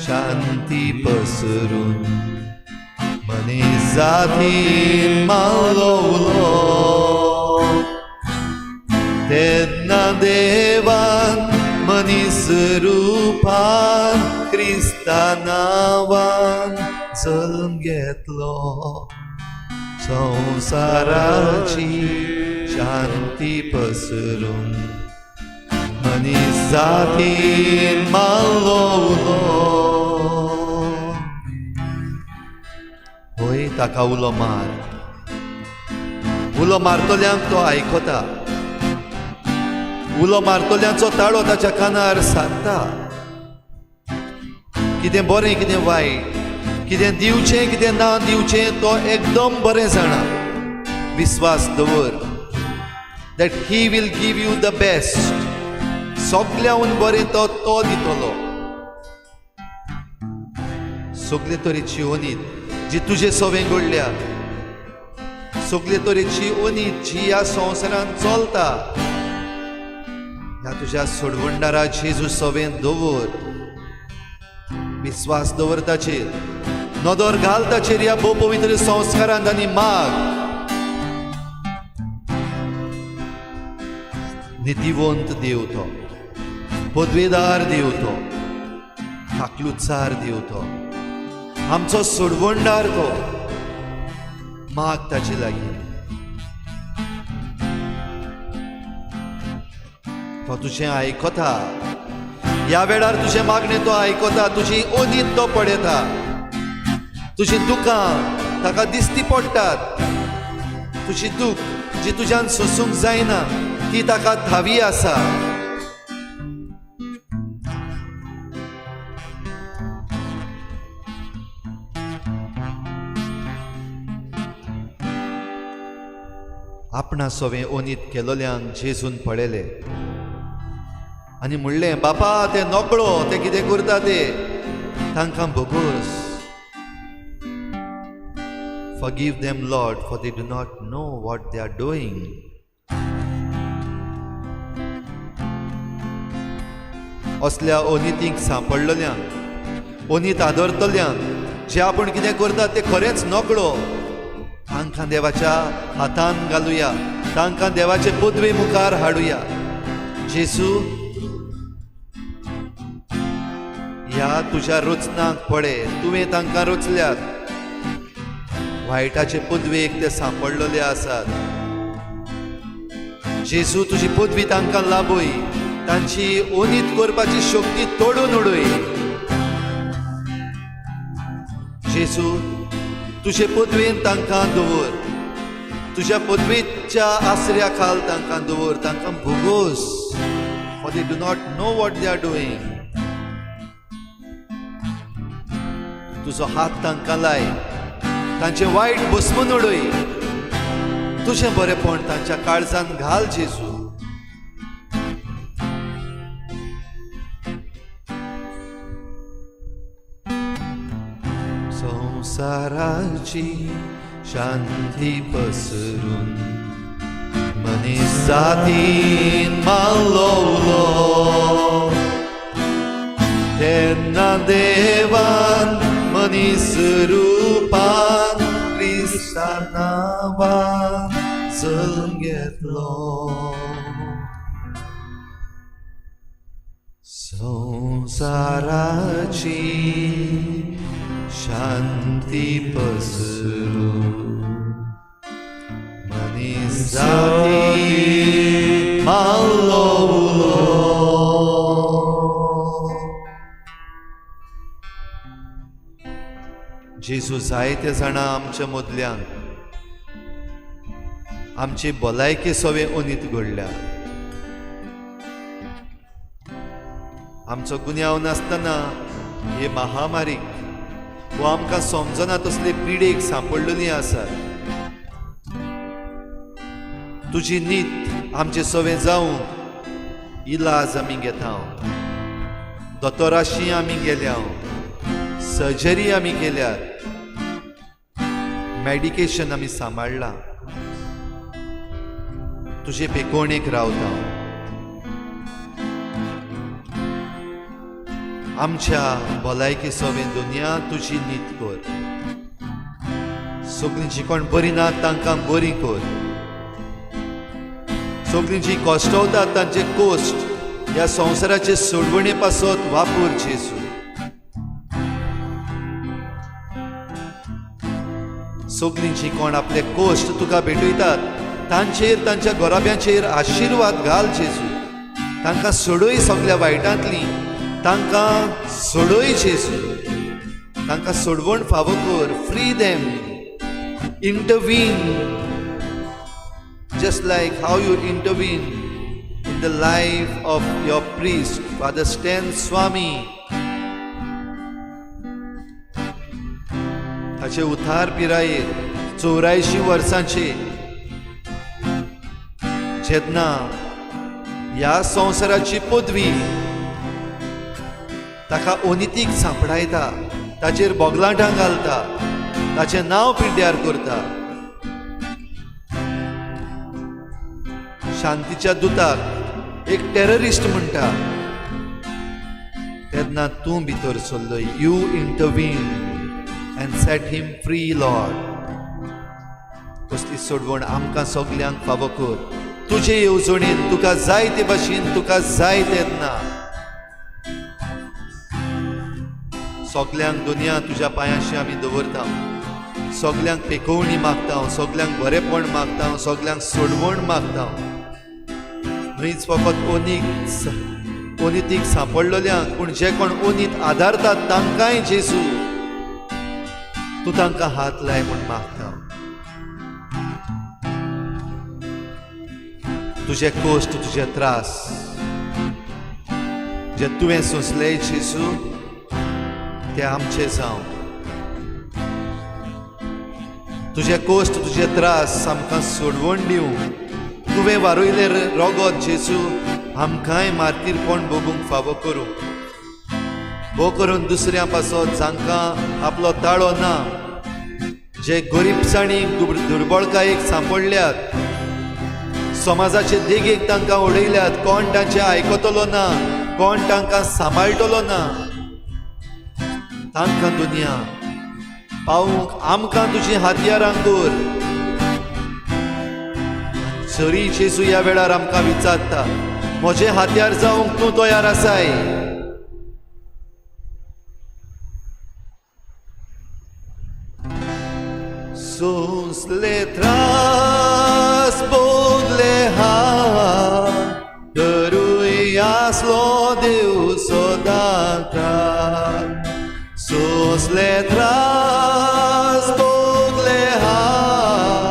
शांती पसरून मनीस जातीन मारलो उलो. तेन्ना देवान मनीस रुपान क्रिस्ता नांवान जल्म घेतलो. संसाराची शांती पसरून मनीस जातीन मारलो उलो होय ताका उलो मार उलो मारतल्यांक तो आयकता उलो मारतल्यांचो ताळो ताच्या कानार सांगता कितें बरें कितें वायट कितें दिवचें कितें ना दिवचें तो एकदम बरें जाणा विश्वास दवर that he will give you the best सगळ्याहून बरें तो दितलो सगळे तरेची उनीत जी तुजे सवें घडल्या सगळे तरेची उनीत जी ह्या संवसारांत चलता ह्या तुज्या सोडवणदारा जेजू सवें दवर विश्वास दवर ताचेर नदर घाल ताचेर ह्या भोव पवित्र संस्कारांत आनी माग नितिवंत देव तो पदवेदार देव तो थाकलुचार देव तो आमचो सोडवणदार तो माग ताचे लागीं तो तुजें आयकता ह्या वेळार तुजें मागणें तो आयकता तुजी ओनीत तो पळयता तुजी दुकां ताका दिसती पडटात तुजी दूख जी तुज्यान सोसूंक जायना ती ताका धावी आसा आपणा सवें ओनीत केलोल्यांक जेजून पळयले आनी म्हणलें बापा ते नकळो ते कितें करता ते तांकां भोगोस Forgive them, Lord, for they do not know what they are doing. असल्या ओनितींक सांपडलेल्यांक ओनीत आदरतल्यांक जे आपण कितें करतात ते खरेंच नकळो तांकां देवाच्या हातान घालुया तांकां देवाचे पदवे मुखार हाडुया जेजू ह्या तुज्या रचनाक पळय तुवें तांकां रचल्यात वायटाचे पदवेक ते सांपडलेले आसात जेजू तुजी पदवी तांकां लाबय तांची ओनीत करपाची शक्ती तोडून उडय जेजू तुजे पदवेन तांकां दवर तुज्या पदवेच्या आसऱ्या खाल तांकां दवर तांकां भोगोस for they do not know what they are doing तुजो हात तांकां लाय तांचे वायट बसमून उडय तुजें बरेपण तांच्या काळजान घाल जेजू संसाराची शांती पसरून मनीस जातीन मारलो उलो तेन्ना देवान मनीस रूपान क्रिस्ता नांवान जल्म घेतलो संसाराची शांती पसरून मनीस जाती मारलो उलो जेजू जायते जाणां आमच्या मदल्यांक आमची भलायकी सवें ओनीत घडल्या आमचो गुन्यांव नासतना हे महामारीक वो आमकां समजना तसले पिडेक सांपडलेली आसात तुजी नीत आमचे सवें जावं इलाज आमी घेता दोतोराशी आमी गेल्या सर्जरी आमी केल्यात मेडिकेशन आमी सांबाळला तुजे पेकोणेक रावता आमच्या भलायकी सवें दुनिया तुजी नीत कर सगळीं जी कोण बरी नात तांकां बरी कर सगळीं जी कोश्टवतात तांचे कोश्ट ह्या संवसाराचे सोडवणे पासत वापर जेजू सगळीं जी कोण आपले कोश्ट तुका भेटयतात तांचेर तांच्या गोराब्यांचेर आशिर्वाद घाल जेजू. तांकां सोडय सगळ्या वायटांतली, तांकां सोडय जेजू. तांकां सोडवण फावो कर. Free them. Intervene just like how you intervene in the life of your priest, Father Stan Swami. ताचे उतार पिरायेर 84 वर्सांचे जेन्ना ह्या संवसाराची पदवी ताका अनितीक सांपडायता, ताचेर बोगलांटां घालता, ताचें नांव पिड्ड्यार करता, शांतीच्या दुताक एक टेररिस्ट म्हणटा, तेन्ना तूं भितर सरलो. You intervene and set him free, Lord. कसली सोडवण आमकां सगल्यांक फावो कर. तुजे येवजणेन तुका जाय ते भाशेन, तुका जाय तेन्ना. सगल्यांक दुनिया तुज्या पांयाशी आमी दवरता. सगल्यांक पेकोवणी मागता, सगल्यांक बरेपण मागता, सगल्यांक सोडवण मागता. न्हयच फकत ओनीतीक सांपडलेल्यांक, पूण जे कोण ओनीत आदारतात तांकांय जेजू तूं तांकां हात लाय म्हूण मागता. तुजे कश्ट, तुजे त्रास जे तुवें सोंसले जेजू, ते आमचे जावं. तुजे कश्ट, तुजे त्रास आमकां सोडवण दिवं. तुवें वारोयले रोगत जेजू आमकांय मार्तीरपण भोगूंक फावो करूं. भो करून दुसऱ्यां पासत जांकां आपलो ताळो ना, जे गरीबसाणीक दुर्बळकायेक सांपडल्यात, समाजाचे देगेक तांकां उडयल्यात, कोण तांचें आयकतलो ना, कोण तांकां सांबाळटलो ना, तांकां दुनिया पावूंक आमकां तुजी हातयारां कर. जरी जेजू ह्या वेळार आमकां विचारता, म्हजे हातयार जावंक तूं तयार आसाय? सोंसले त्रास भोगले हांव, तरूय आसलो देव सदांच. सोंसले त्रास भोगले हांव,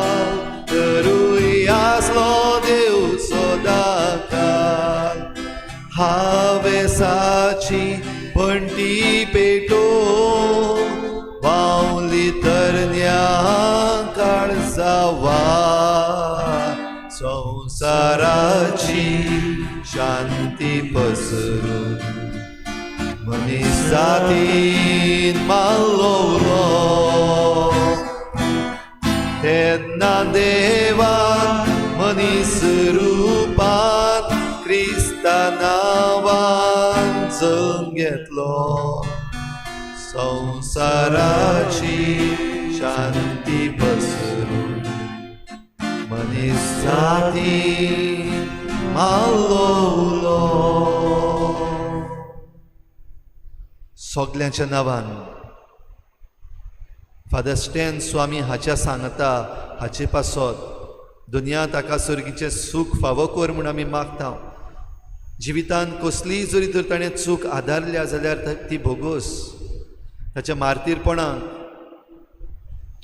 तरूय आसलो देव सदांच. हावेसाची पंटी पेटोवन वावली तरण्या काळजावा. संसाराची शांती पसरून मनीस जातीन मारलो. तेन्ना देवान मनीस रुपान क्रिस्ता नांवान जल्म घेतलो. संसाराची शांती पसरून मनीस जातीन मारलो. सगल्यांच्या नांवान फादर स्टॅन स्वामी हाच्या सांगता, हाचे पासत दुनिया ताका सर्गीचें सूख फावो कर म्हूण आमी मागता. जिवितांत कसलीय जरी तर ताणें चूक आदारल्या जाल्यार ती भोगोस. ताच्या मार्तीरपणाक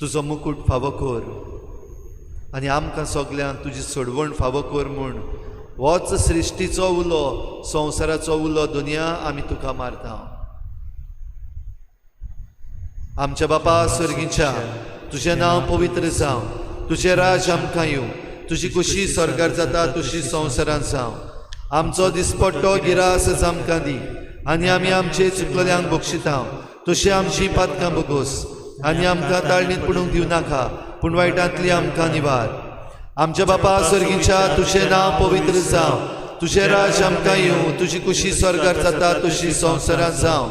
तुजो मुकूट फावो कर आनी आमकां सगल्यांक तुजी सोडवण फावो कर म्हूण होच सृश्टीचो उलो, संवसाराचो उलो दुनिया आमी तुका मारता. आमच्या बापा सर्गीच्या, तुजें नांव पवित्र जावं, तुजें राज आमकां येवं, तुजी कुशी स्वर्गार जाता तुजी संवसारांत जावं. आमचो दिसपट्टो गिरास आमकां दी आनी आमी आमचे चुकलेल्यांक बक्षिता. तशी आमची पातकां बगोस आनी आमकां ताळणीत पडूंक दिवं नाका, पूण वायटांतली आमकां निवार. आमच्या बापा सर्गीच्या, तुजें नांव पवित्र जावं, तुजें राज आमकां येवं, तुजी कुशी स्वर्गार जाता तुजी संवसारांत जावं.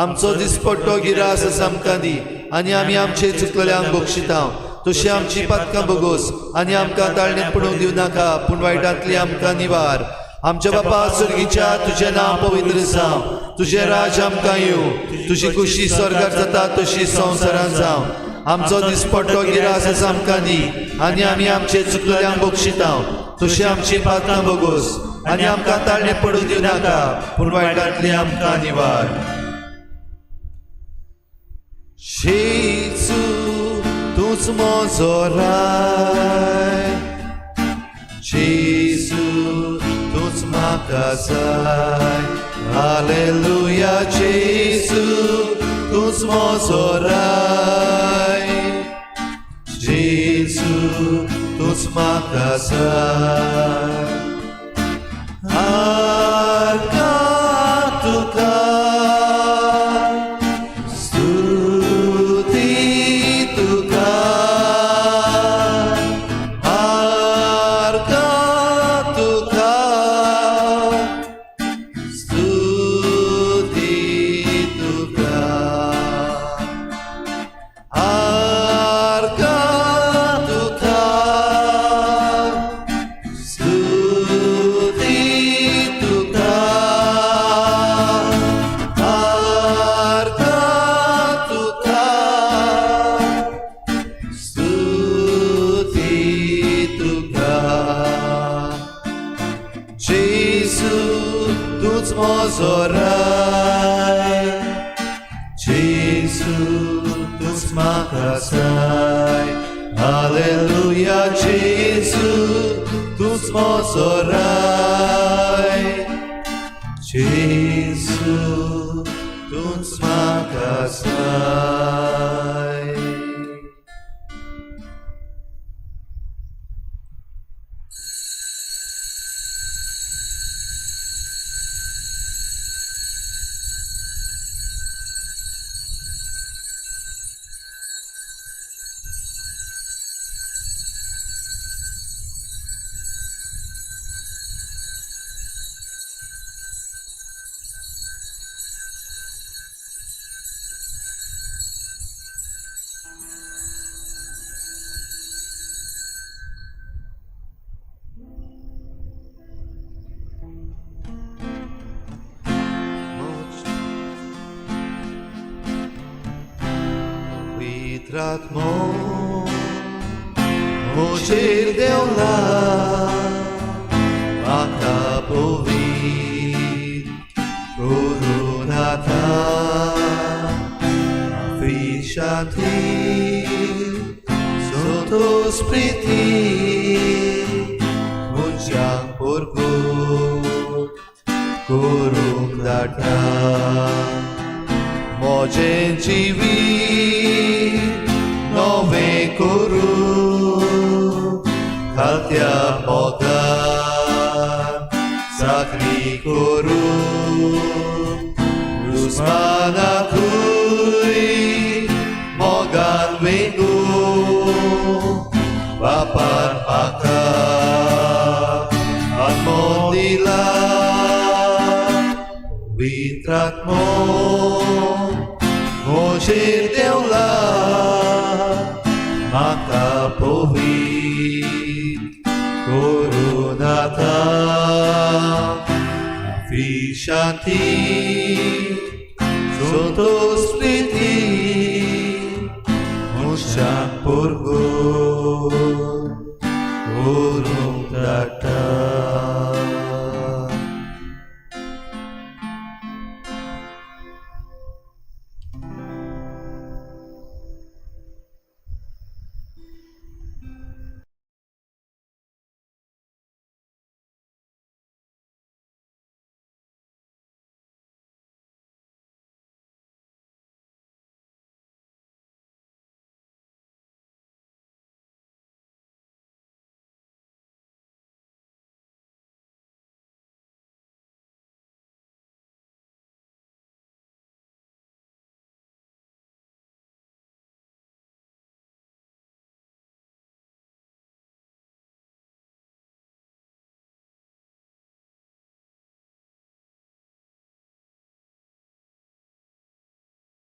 आमचो दिसपट्टो गिरास आमकां दी आनी आमी आमचे चुकलेल्यांक बक्षिता. तशी आमची पातकां बगोस आनी आमकां ताळणीत पडूंक दिवं नाका, पूण वायटांतली आमकां निवार. आमच्या बापा सर्गीच्या, तुजें नांव पवित्र जावं, तुजें राज आमकां येवं, तुजी कुशी स्वर्गार जाता तशी संवसारांत जावं. आमचो दिसपट्टो गिरास आमकां दी आनी आमी आमचे चुकलेल्यांक बक्षितांव तशी आमची प्रार्थना बोगोस आनी आमकां ताळणे पडूं दिव नाका पूण वायटांतली आमकां निवार जेजू तूंच म्हजो राय जेजू तूंच म्हाका जाय हालेलुया जेजू तूंच म्हजो राय जेजू तूंच म्हाका जाय आर्का तुका Hallelujah, Jesus, tūs mūsu rai. Jesus, tūs makas rai. Tratmo Moșir de la Acapovit Corunata Afisciati Sottospriti Munciam porcut Corundata Mogen civil Nove koru Kaltia poga Sakri koru Rusmana kui Mogan vengu Bapan paka Anmodila Vitratmo Moșir deula Acapovit Corunata Afisciati Sottospriti Munciam porgo